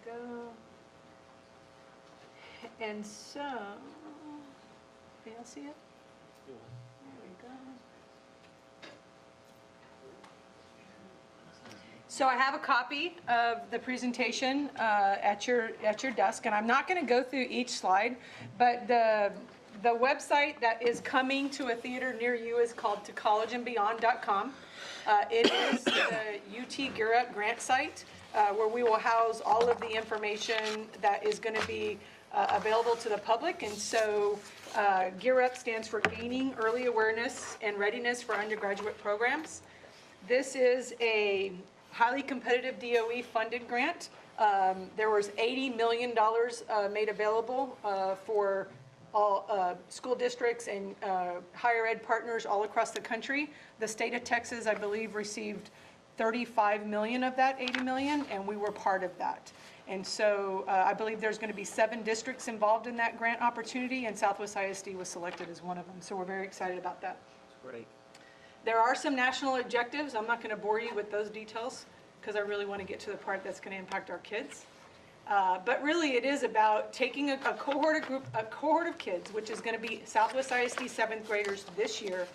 Go. And so, can y'all see it? There we go. So I have a copy of the presentation at your desk, and I'm not going to go through each slide, but the website that is coming to a theater near you is called tocollegeandbeyond.com. It is the UT Garrett grant site where we will house all of the information that is going to be available to the public. And so Gear Up stands for Gaining Early Awareness and Readiness for Undergraduate Programs. This is a highly competitive DOE funded grant. There was $80 million made available for all school districts and higher ed partners all across the country. The state of Texas, I believe, received 35 million of that 80 million, and we were part of that. And so I believe there's going to be 7 districts involved in that grant opportunity, and Southwest ISD was selected as one of them. So we're very excited about that. That's great. There are some national objectives. I'm not going to bore you with those details because I really want to get to the part that's going to impact our kids. But really, it is about taking a cohort of kids, which is going to be Southwest ISD 7th graders this year,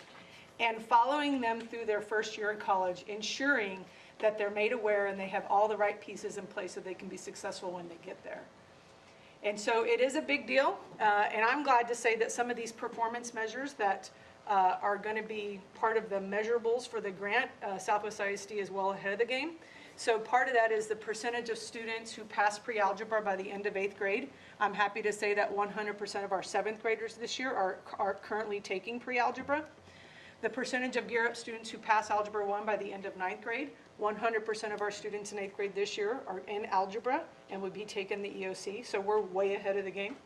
and following them through their first year in college, ensuring that they're made aware and they have all the right pieces in place so they can be successful when they get there. And so it is a big deal, and I'm glad to say that some of these performance measures that are going to be part of the measurables for the grant, Southwest ISD is well ahead of the game. So part of that is the percentage of students who pass pre-algebra by the end of 8th grade. I'm happy to say that 100% of our 7th graders this year are currently taking pre-algebra. The percentage of Gear Up students who pass Algebra 1 by the end of 9th grade, 100% of our students in 8th grade this year are in algebra and would be taking the EOC, so we're way ahead of the game.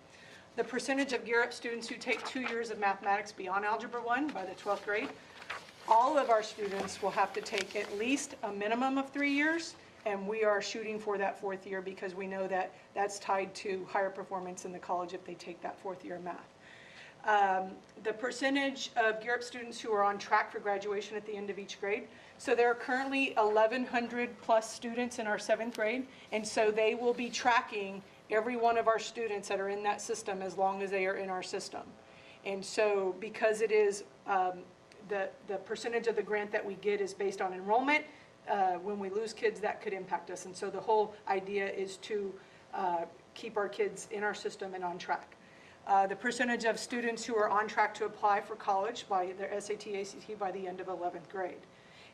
The percentage of Gear Up students who take 2 years of mathematics beyond Algebra 1 by the 12th grade, all of our students will have to take at least a minimum of 3 years, and we are shooting for that 4th year because we know that that's tied to higher performance in the college if they take that 4th year math. The percentage of Gear Up students who are on track for graduation at the end of each grade. So there are currently 1,100 plus students in our 7th grade, and so they will be tracking every one of our students that are in that system as long as they are in our system. And so because it is the percentage of the grant that we get is based on enrollment, when we lose kids, that could impact us. And so the whole idea is to keep our kids in our system and on track. The percentage of students who are on track to apply for college by their SAT, ACT by the end of 11th grade.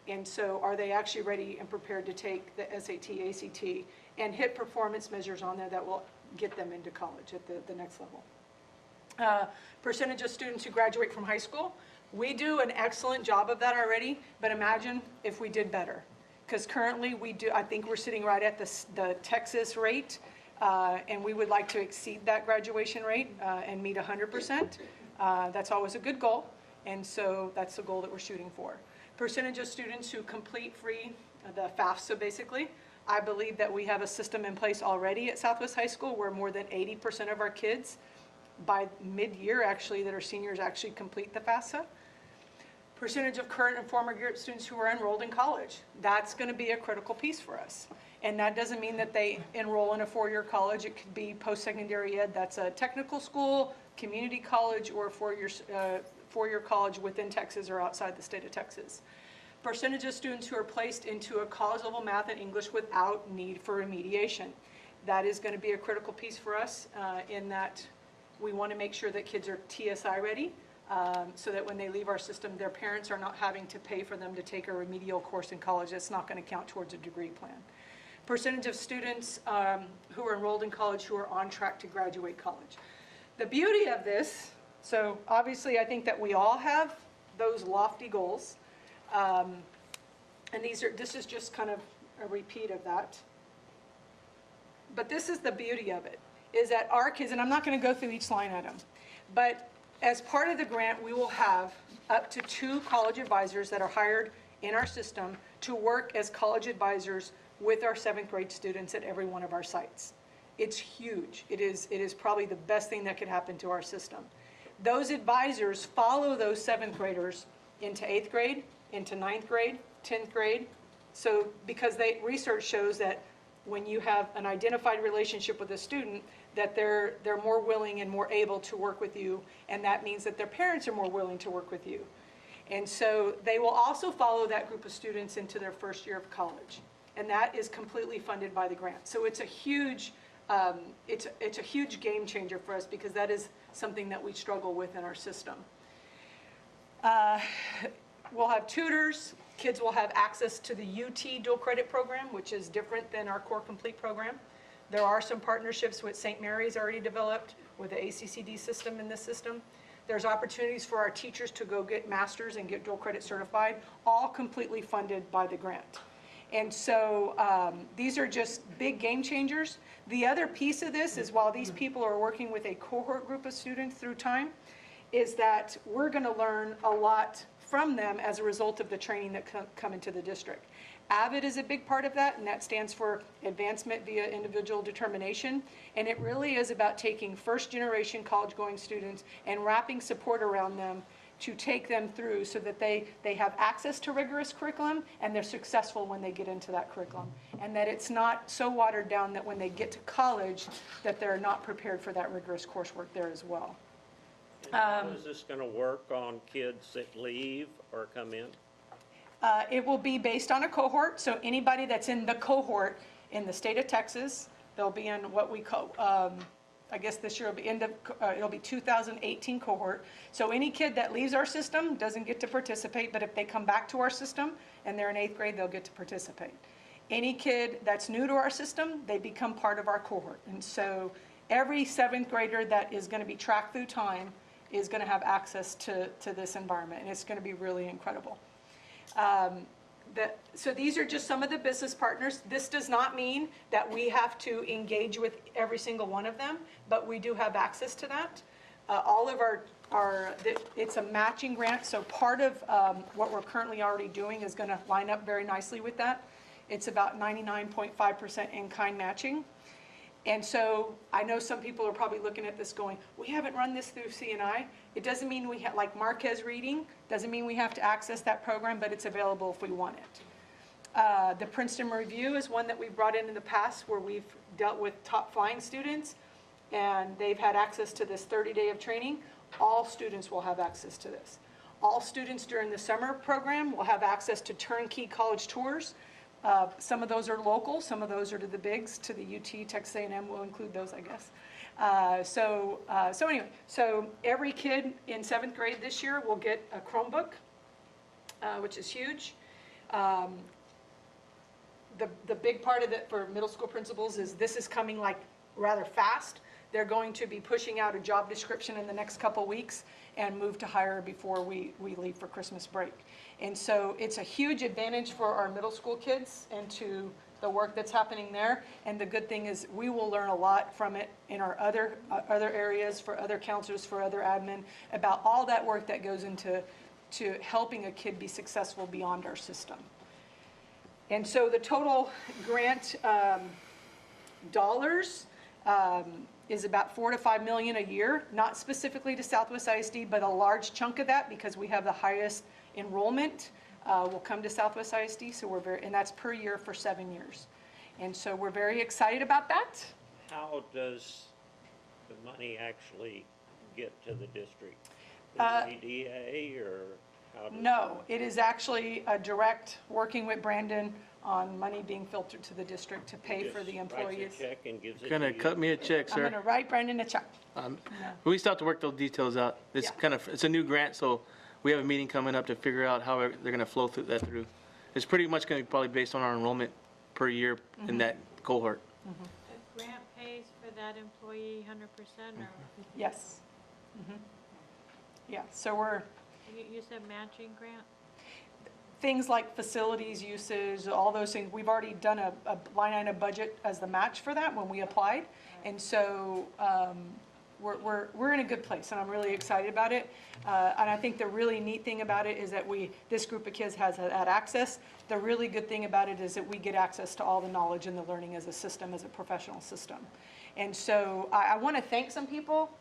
And so are they actually ready and prepared to take the SAT, ACT, and hit performance measures on there that will get them into college at the next level. Percentage of students who graduate from high school. We do an excellent job of that already, but imagine if we did better. Because currently we do, I think we're sitting right at the Texas rate, and we would like to exceed that graduation rate and meet 100%. That's always a good goal, and so that's the goal that we're shooting for. Percentage of students who complete free, the FAFSA basically. I believe that we have a system in place already at Southwest High School where more than 80% of our kids by mid-year actually that are seniors actually complete the FAFSA. Percentage of current and former Gear Up students who are enrolled in college. That's going to be a critical piece for us. And that doesn't mean that they enroll in a 4-year college. It could be post-secondary ed. That's a technical school, community college, or a 4-year college within Texas or outside the state of Texas. percentage of students who are placed into a college-level math and English without need for remediation. That is going to be a critical piece for us in that we want to make sure that kids are TSI ready so that when they leave our system, their parents are not having to pay for them to take a remedial course in college. That's not going to count towards a degree plan. Percentage of students who are enrolled in college who are on track to graduate college. The beauty of this, so obviously I think that we all have those lofty goals. And this is just kind of a repeat of that. But this is the beauty of it, is that our kids, and I'm not going to go through each line item, but as part of the grant, we will have up to 2 college advisors that are hired in our system to work as college advisors with our 7th grade students at every one of our sites. It's huge. It is probably the best thing that could happen to our system. Those advisors follow those 7th graders into 8th grade, into 9th grade, 10th grade. So because research shows that when you have an identified relationship with a student, that they're more willing and more able to work with you, and that means that their parents are more willing to work with you. And so they will also follow that group of students into their first year of college, and that is completely funded by the grant. So it's a huge it's a huge game changer for us because that is something that we struggle with in our system. We'll have tutors. Kids will have access to the UT dual credit program, which is different than our Core Complete program. There are some partnerships with St. Mary's already developed with the ACCD system in this system. There's opportunities for our teachers to go get masters and get dual credit certified, all completely funded by the grant. And so these are just big game changers. The other piece of this is while these people are working with a cohort group of students through time, is that we're going to learn a lot from them as a result of the training that come into the district. AVID is a big part of that, and that stands for Advancement via Individual Determination. And it really is about taking first-generation college-going students and wrapping support around them to take them through so that they have access to rigorous curriculum and they're successful when they get into that curriculum. And that it's not so watered down that when they get to college that they're not prepared for that rigorous coursework there as well. How is this going to work on kids that leave or come in? It will be based on a cohort, so anybody that's in the cohort in the state of Texas, they'll be in what we call, I guess this year it'll be 2018 cohort. So any kid that leaves our system doesn't get to participate, but if they come back to our system and they're in 8th grade, they'll get to participate. Any kid that's new to our system, they become part of our cohort. And so every 7th grader that is going to be tracked through time is going to have access to this environment, and it's going to be really incredible. So these are just some of the business partners. This does not mean that we have to engage with every single one of them, but we do have access to that. All of it's a matching grant, so part of what we're currently already doing is going to line up very nicely with that. It's about 99.5% in-kind matching. And so I know some people are probably looking at this going, we haven't run this through CNI. It doesn't mean we have, like Marquez Reading, doesn't mean we have to access that program, but it's available if we want it. The Princeton Review is one that we've brought in the past where we've dealt with top flying students and they've had access to this 30-day of training. All students will have access to this. All students during the summer program will have access to turnkey college tours. Some of those are local, some of those are to the bigs, to the UT, Texas A&M will include those, I guess. So anyway, so every kid in 7th grade this year will get a Chromebook, which is huge. The big part of it for middle school principals is this is coming like rather fast. They're going to be pushing out a job description in the next couple weeks and move to hire before we leave for Christmas break. And so it's a huge advantage for our middle school kids and to the work that's happening there. And the good thing is we will learn a lot from it in our other areas, for other counselors, for other admin, about all that work that goes into helping a kid be successful beyond our system. And so the total grant dollars is about $4 to $5 million a year, not specifically to Southwest ISD, but a large chunk of that, because we have the highest enrollment, will come to Southwest ISD. So and that's per year for 7 years. And so we're very excited about that. How does the money actually get to the district? Through EDA or? How does- No, it is actually a direct, working with Brandon on money being filtered to the district to pay for the Just employees. writes a check and gives it to Gonna you? cut me a check, I'm sir. gonna write Brandon a check. We still have to work those details out. It's Yeah. kind of, it's a new grant, so we have a meeting coming up to figure out how they're gonna flow that through. It's pretty much gonna be probably based on our enrollment per year in that cohort. The grant pays for that employee 100%, or Yes. Mhm. Yeah, so we're, you said matching grant? things like facilities usage, all those things, we've already done a line item budget as the match for that when we applied. And so, we're in a good place, and I'm really excited about it. And I think the really neat thing about it is that this group of kids has had access. The really good thing about it is that we get access to all the knowledge and the learning as a system, as a professional system. And so I want to thank some people.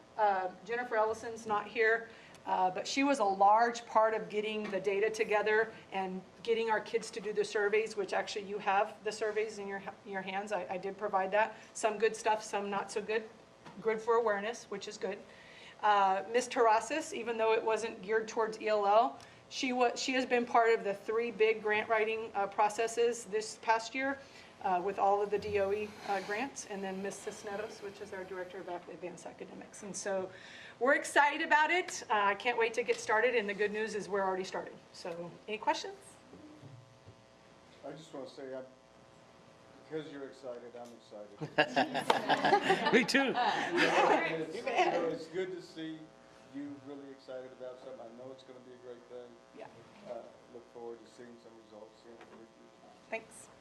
Jennifer Ellison's not here, but she was a large part of getting the data together and getting our kids to do the surveys, which actually you have the surveys in your hands. I did provide that. Some good stuff, some not so good. Good for awareness, which is good. Ms. Terrasis, even though it wasn't geared towards ELL, she has been part of the 3 big grant writing processes this past year with all of the DOE grants, and then Ms. Cisneros, which is our Director of Advanced Academics. And so we're excited about it. I can't wait to get started, and the good news is we're already started. So any questions? I just want to say, because you're excited, I'm excited. Me too. It's good to see you really excited about something. I know it's going to be a great thing. Yeah. Look forward to seeing some results in the future. Thanks.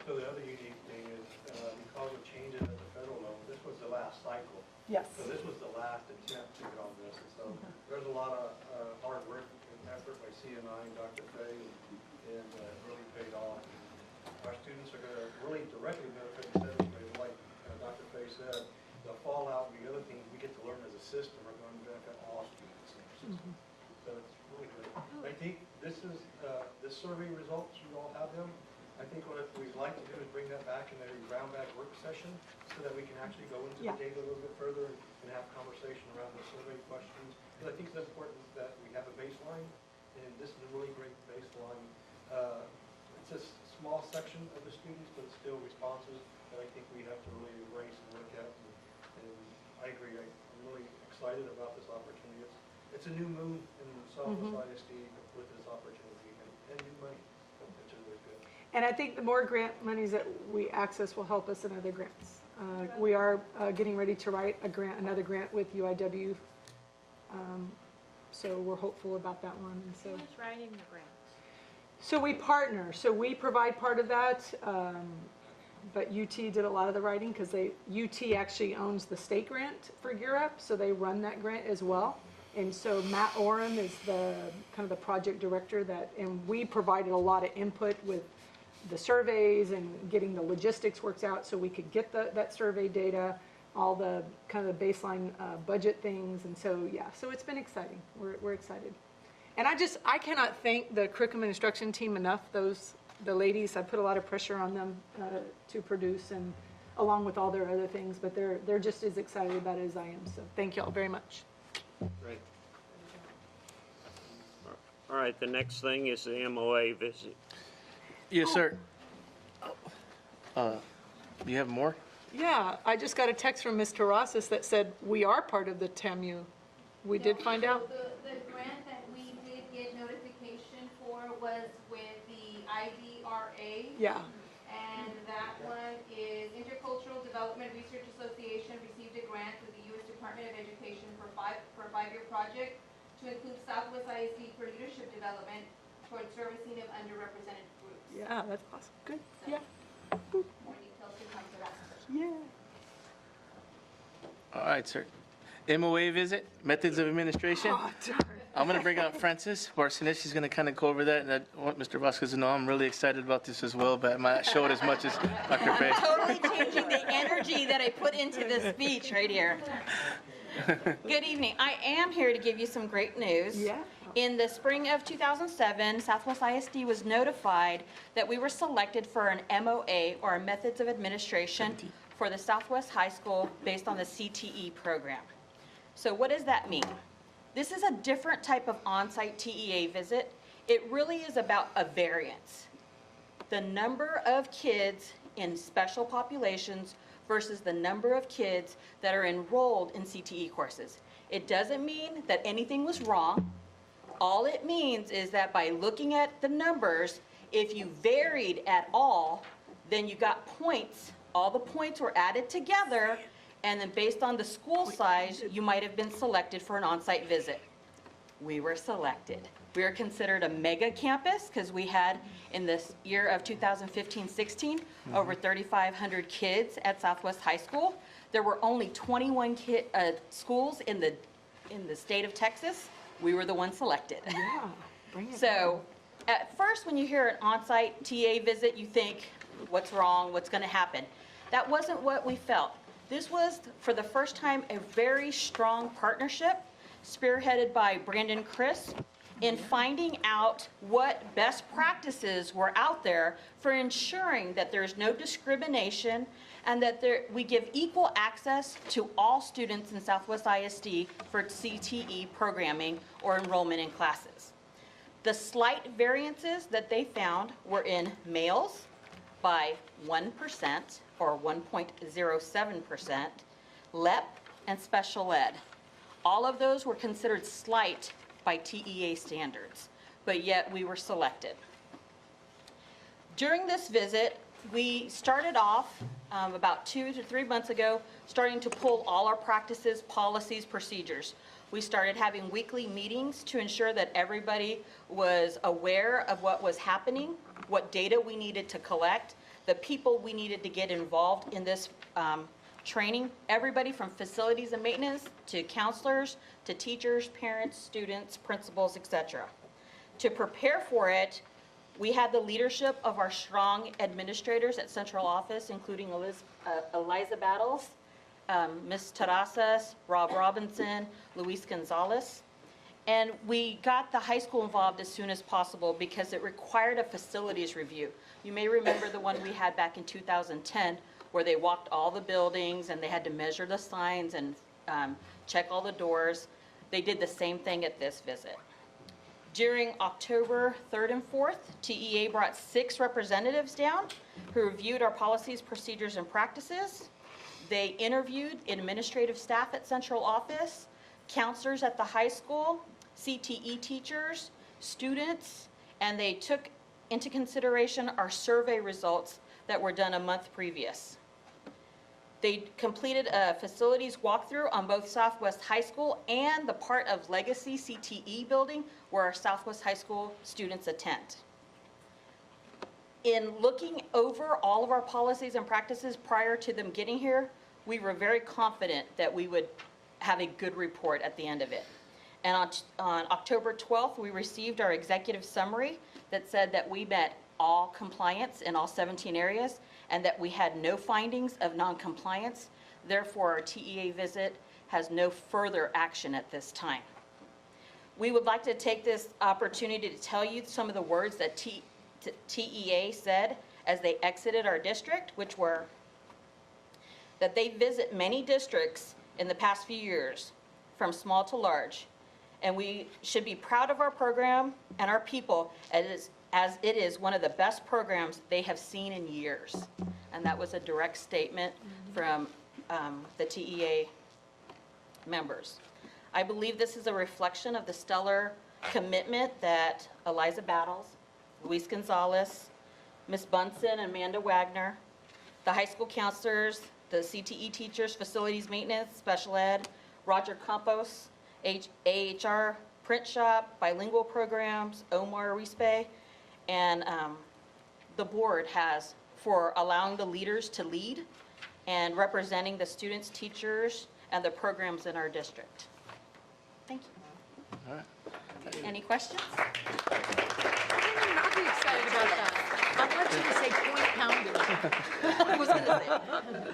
So the other unique thing is, because of changes at the federal level, this was the last cycle. Yes. So this was the last attempt to get on this, and so there's a lot of hard work and effort by CNI and Dr. Fay, and it really paid off. Our students are going to really directly benefit the seventh grade, like Dr. Fay said. The fallout and the other things we get to learn as a system are going to benefit all students in our system. So it's really good. I think this is, this survey results, you all have them. I think what we'd like to do is bring that back in a round back work session so that we can actually go into the data a little bit further and have conversation around the survey questions. Because I think it's important that we have a baseline, and this is a really great baseline. It's a small section of the students, but still responses that I think we have to really embrace and look at. And I agree, I'm really excited about this opportunity. It's a new moon in Southwest ISD with this opportunity and new money, which is really good. And I think the more grant monies that we access will help us in other grants. We are getting ready to write another grant with UIW. So we're hopeful about that one. And so. Who's writing the grants? So we partner. So we provide part of that, but UT did a lot of the writing because UT actually owns the state grant for Gear Up, so they run that grant as well. And so Matt Oram is the kind of the project director and we provided a lot of input with the surveys and getting the logistics worked out so we could get that survey data, all the kind of the baseline budget things. And so, yeah, so it's been exciting. We're excited. And I cannot thank the curriculum and instruction team enough. The ladies, I put a lot of pressure on them to produce, and along with all their other things, but they're just as excited about it as I am. So thank you all very much. Great. All right, the next thing is the MOA visit. Yes, sir. You have more? Yeah, I just got a text from Ms. Terrasis that said we are part of the TAMU. We did find out. The grant that we did get notification for was with the IDRA. Yeah. And that one is Intercultural Development Research Association received a grant through the U.S. Department of Education for a 5-year project to include Southwest ISD for leadership development towards servicing of underrepresented groups. Yeah, that's awesome. Good. So, Yeah. more details to come to that. Yeah. All right, sir. MOA visit, methods of administration. Oh, darn. I'm going to bring out Francis Barsonet. She's going to kind of go over that. And I want Mr. Vasquez to know I'm really excited about this as well, but I might not show it as much as Dr. Fay. Totally changing the energy that I put into this speech right here. Good evening. I am here to give you some great news. Yeah. In the spring of 2007, Southwest ISD was notified that we were selected for an MOA, or a Methods of Administration, for the Southwest High School based on the CTE program. So what does that mean? This is a different type of on-site TEA visit. It really is about a variance. The number of kids in special populations versus the number of kids that are enrolled in CTE courses. It doesn't mean that anything was wrong. All it means is that by looking at the numbers, if you varied at all, then you got points. All the points were added together, and then based on the school size, you might have been selected for an on-site visit. We were selected. We were considered a mega campus because we had, in this year of 2015-16, over 3,500 kids at Southwest High School. There were only 21 schools in the state of Texas. We were the ones selected. Yeah, bring it So at first, when you hear an on-site TA visit, you think, what's wrong, what's going to happen? That wasn't what we felt. This was, for the first time, a very strong partnership spearheaded by Brandon Chris in finding out what best practices were out there for ensuring that there's no discrimination and that we give equal access to all students in Southwest ISD for CTE programming or enrollment in classes. The slight variances that they found were in males by 1% or 1.07%, LEP, and special ed. All of those were considered slight by TEA standards, but yet we were selected. During this visit, we started off about 2 to 3 months ago, starting to pull all our practices, policies, procedures. We started having weekly meetings to ensure that everybody was aware of what was happening, what data we needed to collect, the people we needed to get involved in this training, everybody from facilities and maintenance to counselors to teachers, parents, students, principals, etc. To prepare for it, we had the leadership of our strong administrators at central office, including Eliza Battles, Ms. Terrazas, Rob Robinson, Luis Gonzalez. And we got the high school involved as soon as possible because it required a facilities review. You may remember the one we had back in 2010 where they walked all the buildings and they had to measure the signs and check all the doors. They did the same thing at this visit. During October 3rd and 4th, TEA brought 6 representatives down who reviewed our policies, procedures, and practices. They interviewed administrative staff at central office, counselors at the high school, CTE teachers, students, and they took into consideration our survey results that were done a month previous. They completed a facilities walkthrough on both Southwest High School and the part of Legacy CTE building where our Southwest High School students attend. In looking over all of our policies and practices prior to them getting here, we were very confident that we would have a good report at the end of it. And on October 12th, we received our executive summary that said that we met all compliance in all 17 areas and that we had no findings of non-compliance. Therefore, our TEA visit has no further action at this time. We would like to take this opportunity to tell you some of the words that TEA said as they exited our district, which were that they visit many districts in the past few years, from small to large, and we should be proud of our program and our people as it is one of the best programs they have seen in years. And that was a direct statement from the TEA members. I believe this is a reflection of the stellar commitment that Eliza Battles, Luis Gonzalez, Ms. Bunsen, and Amanda Wagner, the high school counselors, the CTE teachers, facilities maintenance, special ed, Roger Campos, AHR, print shop, bilingual programs, Omar Rispe, and the board has for allowing the leaders to lead and representing the students, teachers, and the programs in our district. Thank you. All right. Any questions? I'll be excited about that. I want you to say point pounding. I was going to say.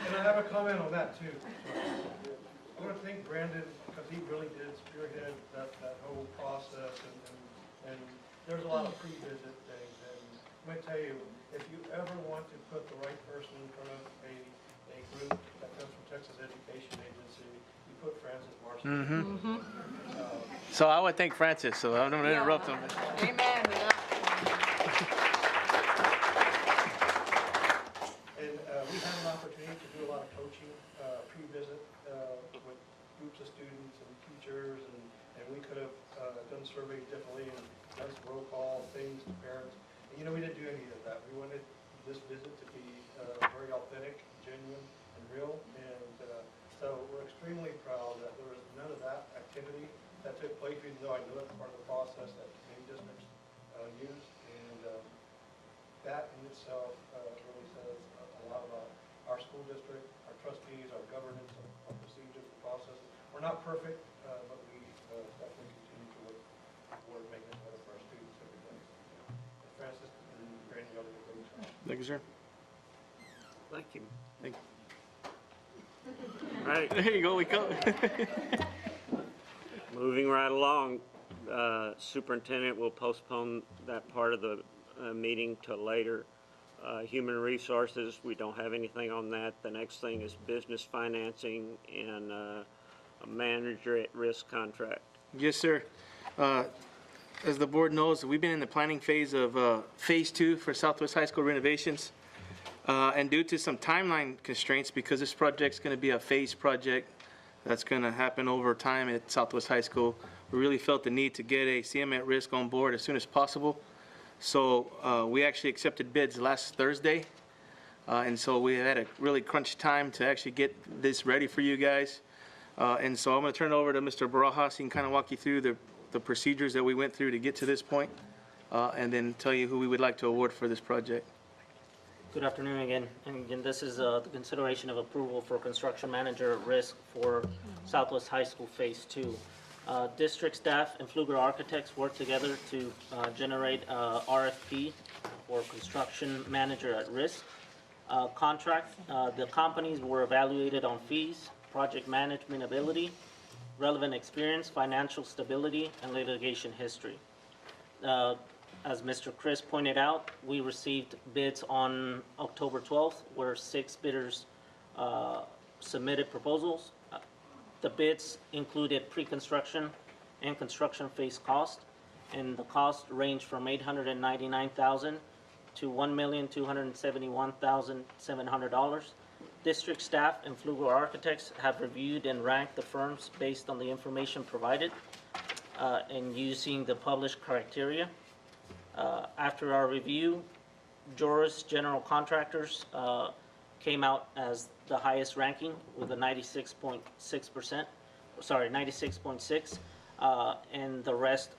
And I have a comment on that too. I want to thank Brandon because he really did spearhead that whole process and there's a lot of pre-visit things. And let me tell you, if you ever want to put the right person in front of a group that comes from Texas Education Agency, you put Francis Marcy. Mm-hmm. So I would thank Francis, so I don't interrupt him. Amen to that. And we had an opportunity to do a lot of coaching, pre-visit with groups of students and teachers, and we could have done surveys differently and done some roll call things to parents. And, we didn't do any of that. We wanted this visit to be very authentic, genuine, and real. And so we're extremely proud that there was none of that activity that took place, even though I know that's part of the process that many districts use. And that in itself really says a lot about our school district, our trustees, our governance, our procedures, the processes. We're not perfect, but we definitely continue to work toward making it better for our students every day. Francis and Randy, y'all did a great job. Thank you, sir. Thank you. Thank you. All right. There you go, we go. Moving right along, Superintendent will postpone that part of the meeting till later. Human Resources, we don't have anything on that. The next thing is business financing and a manager at risk contract. Yes, sir. As the board knows, we've been in the planning phase of Phase 2 for Southwest High School renovations. And due to some timeline constraints, because this project's going to be a phased project that's going to happen over time at Southwest High School, we really felt the need to get a CM at risk on board as soon as possible. So we actually accepted bids last Thursday. And so we had a really crunch time to actually get this ready for you guys. And so I'm going to turn it over to Mr. Barajas. He can kind of walk you through the procedures that we went through to get to this point, and then tell you who we would like to award for this project. Good afternoon again. And again, this is the consideration of approval for construction manager at risk for Southwest High School Phase 2. District staff and Pfluger Architects worked together to generate RFP for construction manager at risk contract. The companies were evaluated on fees, project management ability, relevant experience, financial stability, and litigation history. As Mr. Chris pointed out, we received bids on October 12th, where 6 bidders submitted proposals. The bids included pre-construction and construction phase cost, and the cost ranged from $899,000 to $1,271,700. District staff and Pfluger Architects have reviewed and ranked the firms based on the information provided and using the published criteria. After our review, Joris General Contractors came out as the highest ranking with a 96.6%, and the rest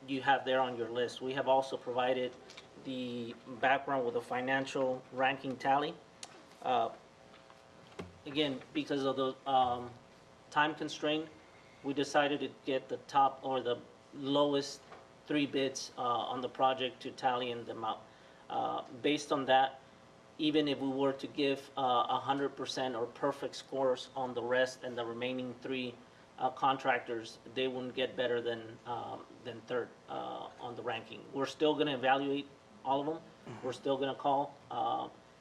you have there on your list. We have also provided the background with a financial ranking tally. Again, because of the time constraint, we decided to get the top or the lowest 3 bids on the project to tally them up. Based on that, even if we were to give 100% or perfect scores on the rest and the remaining 3 contractors, they wouldn't get better than third on the ranking. We're still going to evaluate all of them. We're still going to call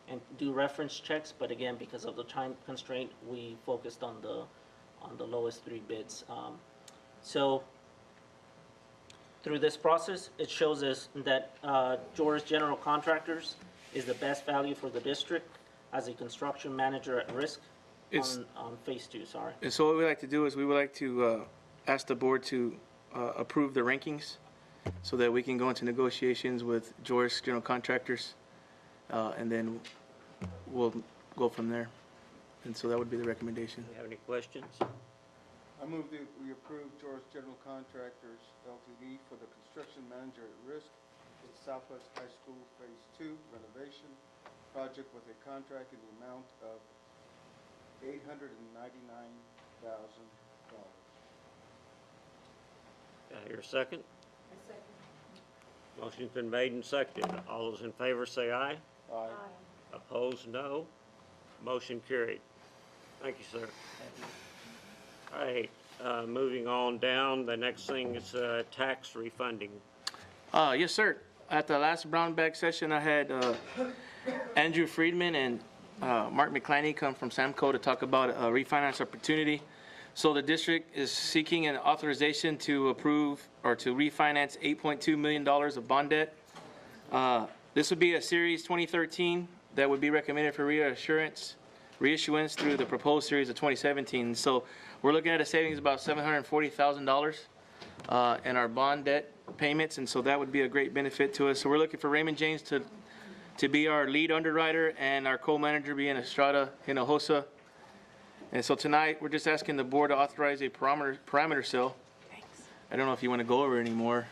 and do reference checks, but again, because of the time constraint, we focused on the lowest 3 bids. So through this process, it shows us that Joris General Contractors is the best value for the district as a construction manager at risk on Phase 2, sorry. And so what we like to do is we would like to ask the board to approve the rankings so that we can go into negotiations with Joris General Contractors, and then we'll go from there. And so that would be the recommendation. Do you have any questions? I move that we approve Joris General Contractors Ltd. for the construction manager at risk for the Southwest High School Phase 2 renovation project with a contract in the amount of $899,000. Your second? Motion's been made and seconded. All those in favor say aye. Aye. Opposed, no. Motion carried. Thank you, sir. All right, moving on down, the next thing is tax refunding. Yes, sir. At the last brown bag session, I had Andrew Friedman and Mark McClaney come from Samco to talk about a refinance opportunity. So the district is seeking an authorization to approve or to refinance $8.2 million of bond debt. This would be a Series 2013 that would be recommended for reissuance through the proposed series of 2017. So we're looking at a savings of about $740,000 in our bond debt payments, and so that would be a great benefit to us. So we're looking for Raymond James to be our lead underwriter and our co-manager being Estrada Hinojosa. And so tonight, we're just asking the board to authorize a parameter sale. I don't know if you want to go over it anymore.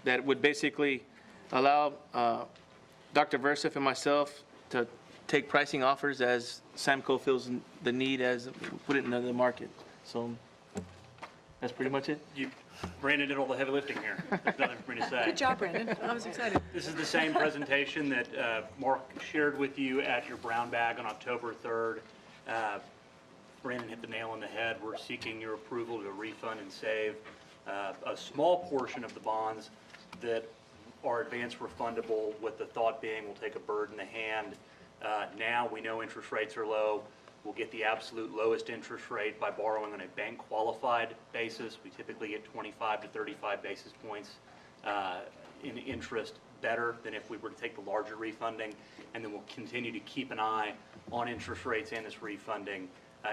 That would basically allow Dr. Versif and myself to take pricing offers as Samco feels the need as put it into the market. So that's pretty much it. Brandon did all the heavy lifting here. There's nothing for me to say. Good job, Brandon. I was excited. This is the same presentation that Mark shared with you at your brown bag on October 3rd. Brandon hit the nail on the head. We're seeking your approval to refund and save a small portion of the bonds that are advance refundable, with the thought being we'll take a bird in the hand. Now we know interest rates are low. We'll get the absolute lowest interest rate by borrowing on a bank qualified basis. We typically get 25 to 35 basis points in interest better than if we were to take the larger refunding. And then we'll continue to keep an eye on interest rates and this refunding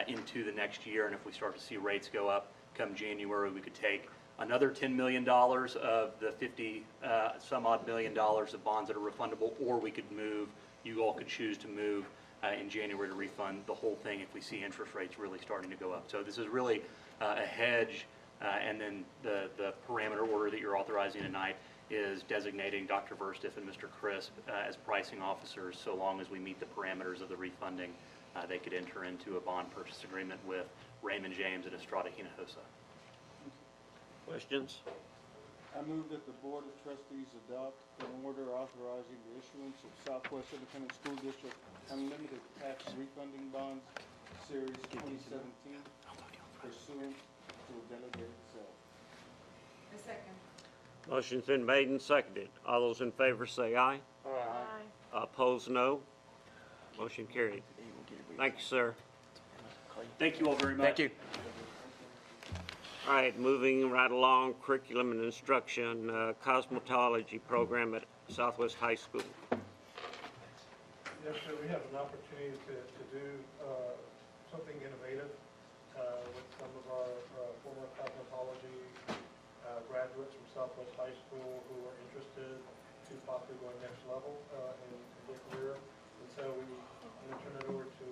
into the next year. And if we start to see rates go up come January, we could take another $10 million of the 50 some odd million dollars of bonds that are refundable, or we could move, you all could choose to move in January to refund the whole thing if we see interest rates really starting to go up. So this is really a hedge, and then the parameter order that you're authorizing tonight is designating Dr. Verstiff and Mr. Crisp as pricing officers. So long as we meet the parameters of the refunding, they could enter into a bond purchase agreement with Raymond James and Estrada Hinojosa. Questions? I move that the Board of Trustees adopt an order authorizing the issuance of Southwest Independent School District Unlimited Tax Refunding Bonds, Series 2017, pursuant to a delegated sale. A second. Motion's been made and seconded. All those in favor say aye. Aye. Opposed, no. Motion carried. Thank you, sir. Thank you all very much. Thank you. All right, moving right along, curriculum and instruction, cosmetology program at Southwest High School. Yes, sir, we have an opportunity to do something innovative with some of our former cosmetology graduates from Southwest High School who are interested to possibly going next level in their career. And so I'm going to turn it over to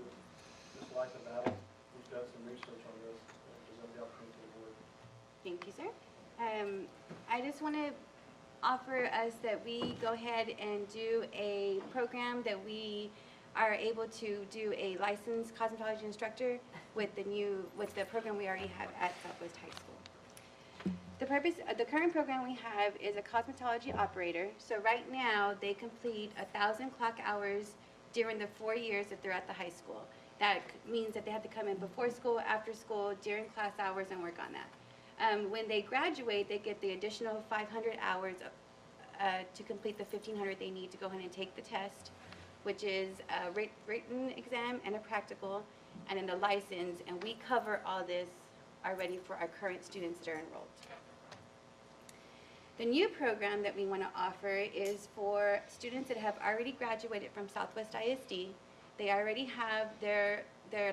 Ms. Liza Battle, who's done some research on this and present the opportunity to the board. Thank you, sir. I just want to offer us that we go ahead and do a program that we are able to do a licensed cosmetology instructor with the program we already have at Southwest High School. The current program we have is a cosmetology operator. So right now they complete 1,000 clock hours during the 4 years that they're at the high school. That means that they have to come in before school, after school, during class hours, and work on that. When they graduate, they get the additional 500 hours to complete the 1,500 they need to go ahead and take the test, which is a written exam and a practical, and then the license. And we cover all this already for our current students that are enrolled. The new program that we want to offer is for students that have already graduated from Southwest ISD. They already have their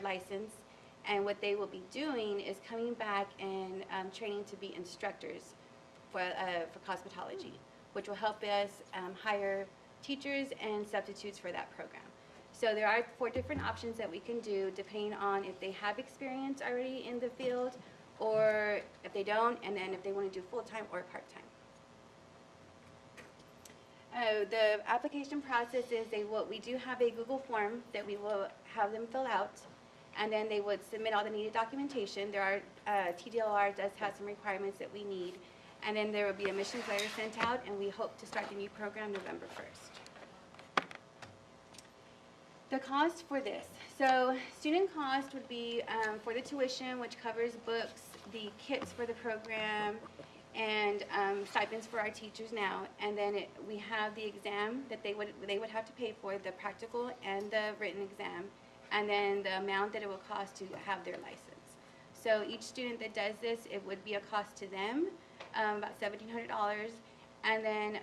license. And what they will be doing is coming back and training to be instructors for cosmetology, which will help us hire teachers and substitutes for that program. So there are 4 different options that we can do depending on if they have experience already in the field or if they don't, and then if they want to do full-time or part-time. The application process is we do have a Google form that we will have them fill out. And then they would submit all the needed documentation. There are, TDLR does have some requirements that we need. And then there will be a admissions letter sent out, and we hope to start the new program November 1st. The cost for this. So student cost would be for the tuition, which covers books, the kits for the program, and stipends for our teachers now. And then we have the exam that they would have to pay for, the practical and the written exam, and then the amount that it will cost to have their license. So each student that does this, it would be a cost to them, about $1,700. And then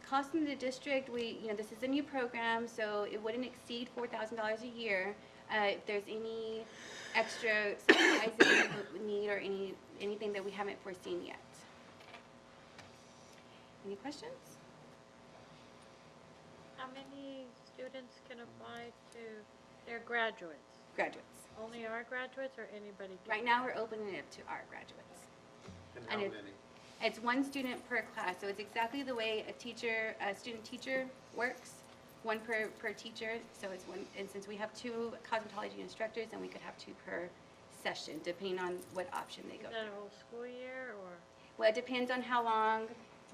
cost in the district, this is a new program, so it wouldn't exceed $4,000 a year. If there's any extra supplies that we would need or anything that we haven't foreseen yet. Any questions? How many students can apply to, they're graduates? Graduates. Only our graduates or anybody? Right now, we're opening it to our graduates. And And how it- many? It's one student per class, so it's exactly the way a student-teacher works, one per teacher. So it's one, and since we have 2 cosmetology instructors, then we could have 2 per session, depending on what option they go Is that a through. whole school year or? Well, it depends on how long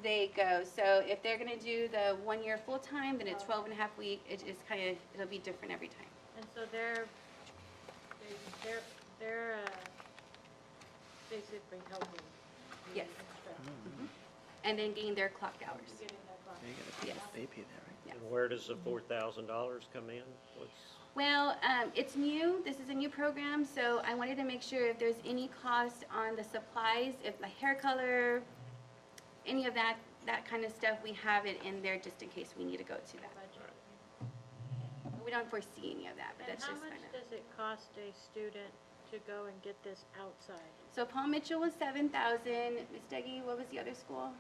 they go. So if they're gonna do the 1 year full-time, then it's 12 and a half week. It's kind of, it'll be different every time. And so they're basically helping. the Yes. instructor. And then gain their clocked hours. Getting that class. Yes. And where does the $4,000 come in? Well, it's new. This is a new program, so I wanted to make sure if there's any cost on the supplies, if like hair color, any of that kind of stuff, we have it in there just in case we need to go to that. We don't foresee any of that, but And that's how just much kind of. does it cost a student to go and get this outside? So Paul Mitchell was 7,000. Ms. Deggy, what was the other school?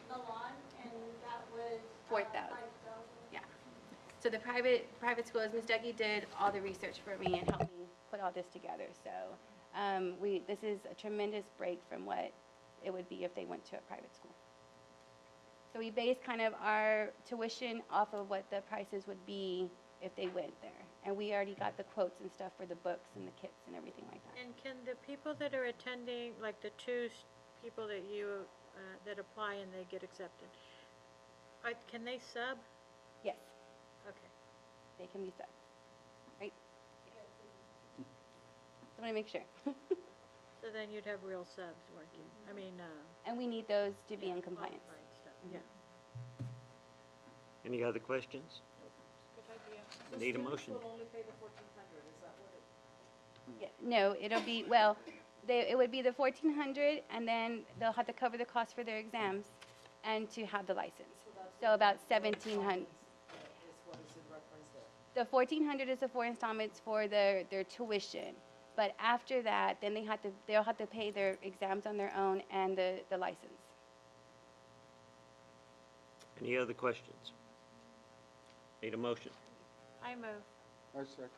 The lawn, and that was. 4,000. Yeah. So the private schools, Ms. Deggy did all the research for me and helped me put all this together. So this is a tremendous break from what it would be if they went to a private school. So we base kind of our tuition off of what the prices would be if they went there. And we already got the quotes and stuff for the books and the kits and everything like that. And can the people that are attending, like the 2 people that you, that apply and they get accepted, can they sub? Yes, Okay. they can be subs. Right? I want to make sure. So then you'd have real subs working, And we need those to be in compliance. qualified stuff. Yeah. Any other questions? Need a motion? Yeah, no, it'll be, well, it would be the 1,400, and then they'll have to cover the cost for their exams and to have the license. So about 1,700. The 1,400 is the 4 installments for their tuition. But after that, then they'll have to pay their exams on their own and the license. Any other questions? Need a motion? I move. I second.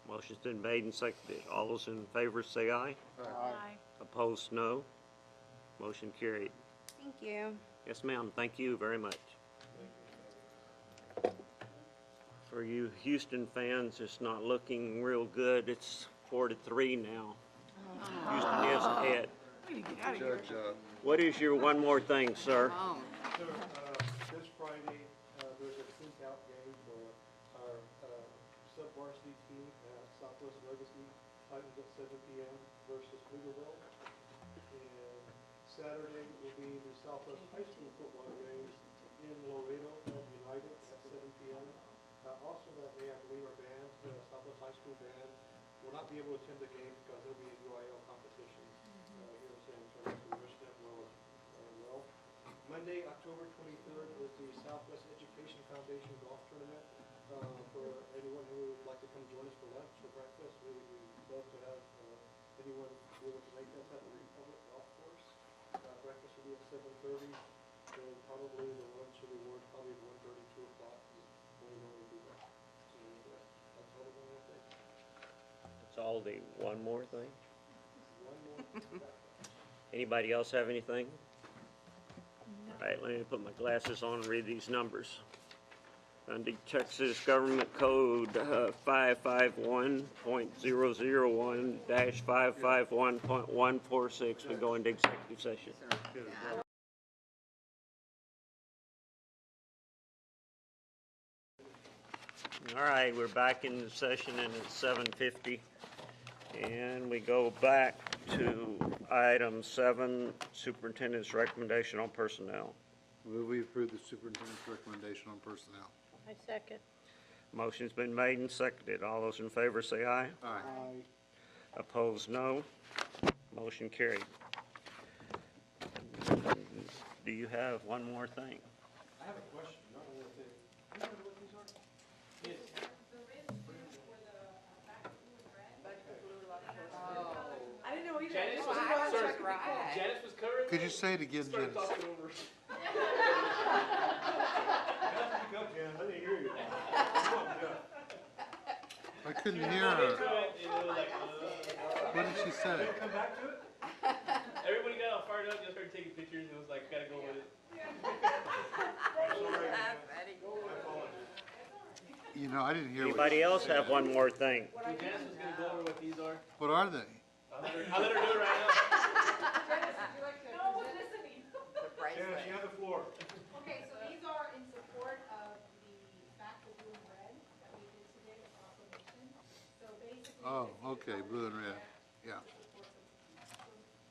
Motion's been made and seconded. All those in favor say aye. Aye. Opposed, no. Motion carried. Thank you. Yes, ma'am, thank you very much. For you Houston fans, it's not looking real good. It's 4-3 now. Houston is ahead. Judge, What is your one more thing, sir? Sir, this Friday, there's a clean-out game for our sub-varsity team at Southwest Legacy, Titans at 7 p.m. versus Pflugerville. And Saturday will be the Southwest High School football games in Laredo at United at 7 p.m. Also that day, I believe our band, the Southwest High School band, will not be able to attend the game because there'll be a UIL competition here in San Antonio, so we wish them well. Monday, October 23rd is the Southwest Education Foundation Golf Tournament. For anyone who would like to come join us for lunch or breakfast, we would love to have anyone be able to make that at the Republic Golf Course. Breakfast will be at 7:30, and probably the lunch will be awarded probably at 1:30, 2 o'clock. When we normally do that. So that's all we're going to think. It's all the one more thing? One more. Anybody else have anything? All right, let me put my glasses on and read these numbers. Under Texas Government Code 551.001-551.146, we go into executive session. All right, we're back in the session and it's 7:50. And we go back to item 7, superintendent's recommendation on personnel. Will we approve the superintendent's recommendation on personnel? I second. Motion's been made and seconded. All those in favor say aye. Aye. Opposed, no. Motion carried. Do you have one more thing? I have a question, not one thing. You know what these are? I didn't know either. Janice was, Janice was covering. Could you say it again, Started Janice? talking over. Speak up, Jan, I didn't hear you. Come on, Jeff. I couldn't hear her. What did she say? Come back to it? Everybody got all fired up, just started taking pictures, and was like, gotta go with it. You know, I didn't hear what Anybody else have one more thing? Janice was gonna go over what these are. What are they? I'll let her do it right now. Janice, you have the floor. Okay, so these are in support of the Back to Blue and Red that we did today at proclamation. So basically. Oh, okay, blue and red, yeah.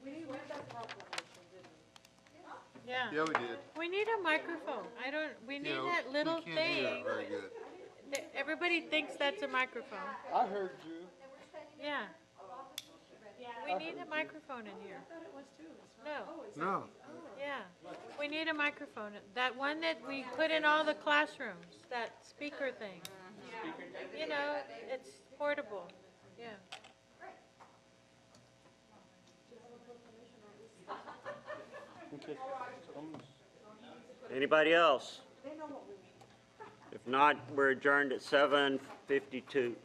We didn't read that proclamation, did we? Yeah. Yeah, we did. We need a microphone. We need Yeah, that little we can't hear thing. it very good. Everybody thinks that's a microphone. I heard you. Yeah. We need a microphone in here. No. No. Yeah. We need a microphone. That one that we put in all the classrooms, that speaker thing. You know, it's portable. Yeah. Okay. Anybody else? If not, we're adjourned at 7:52.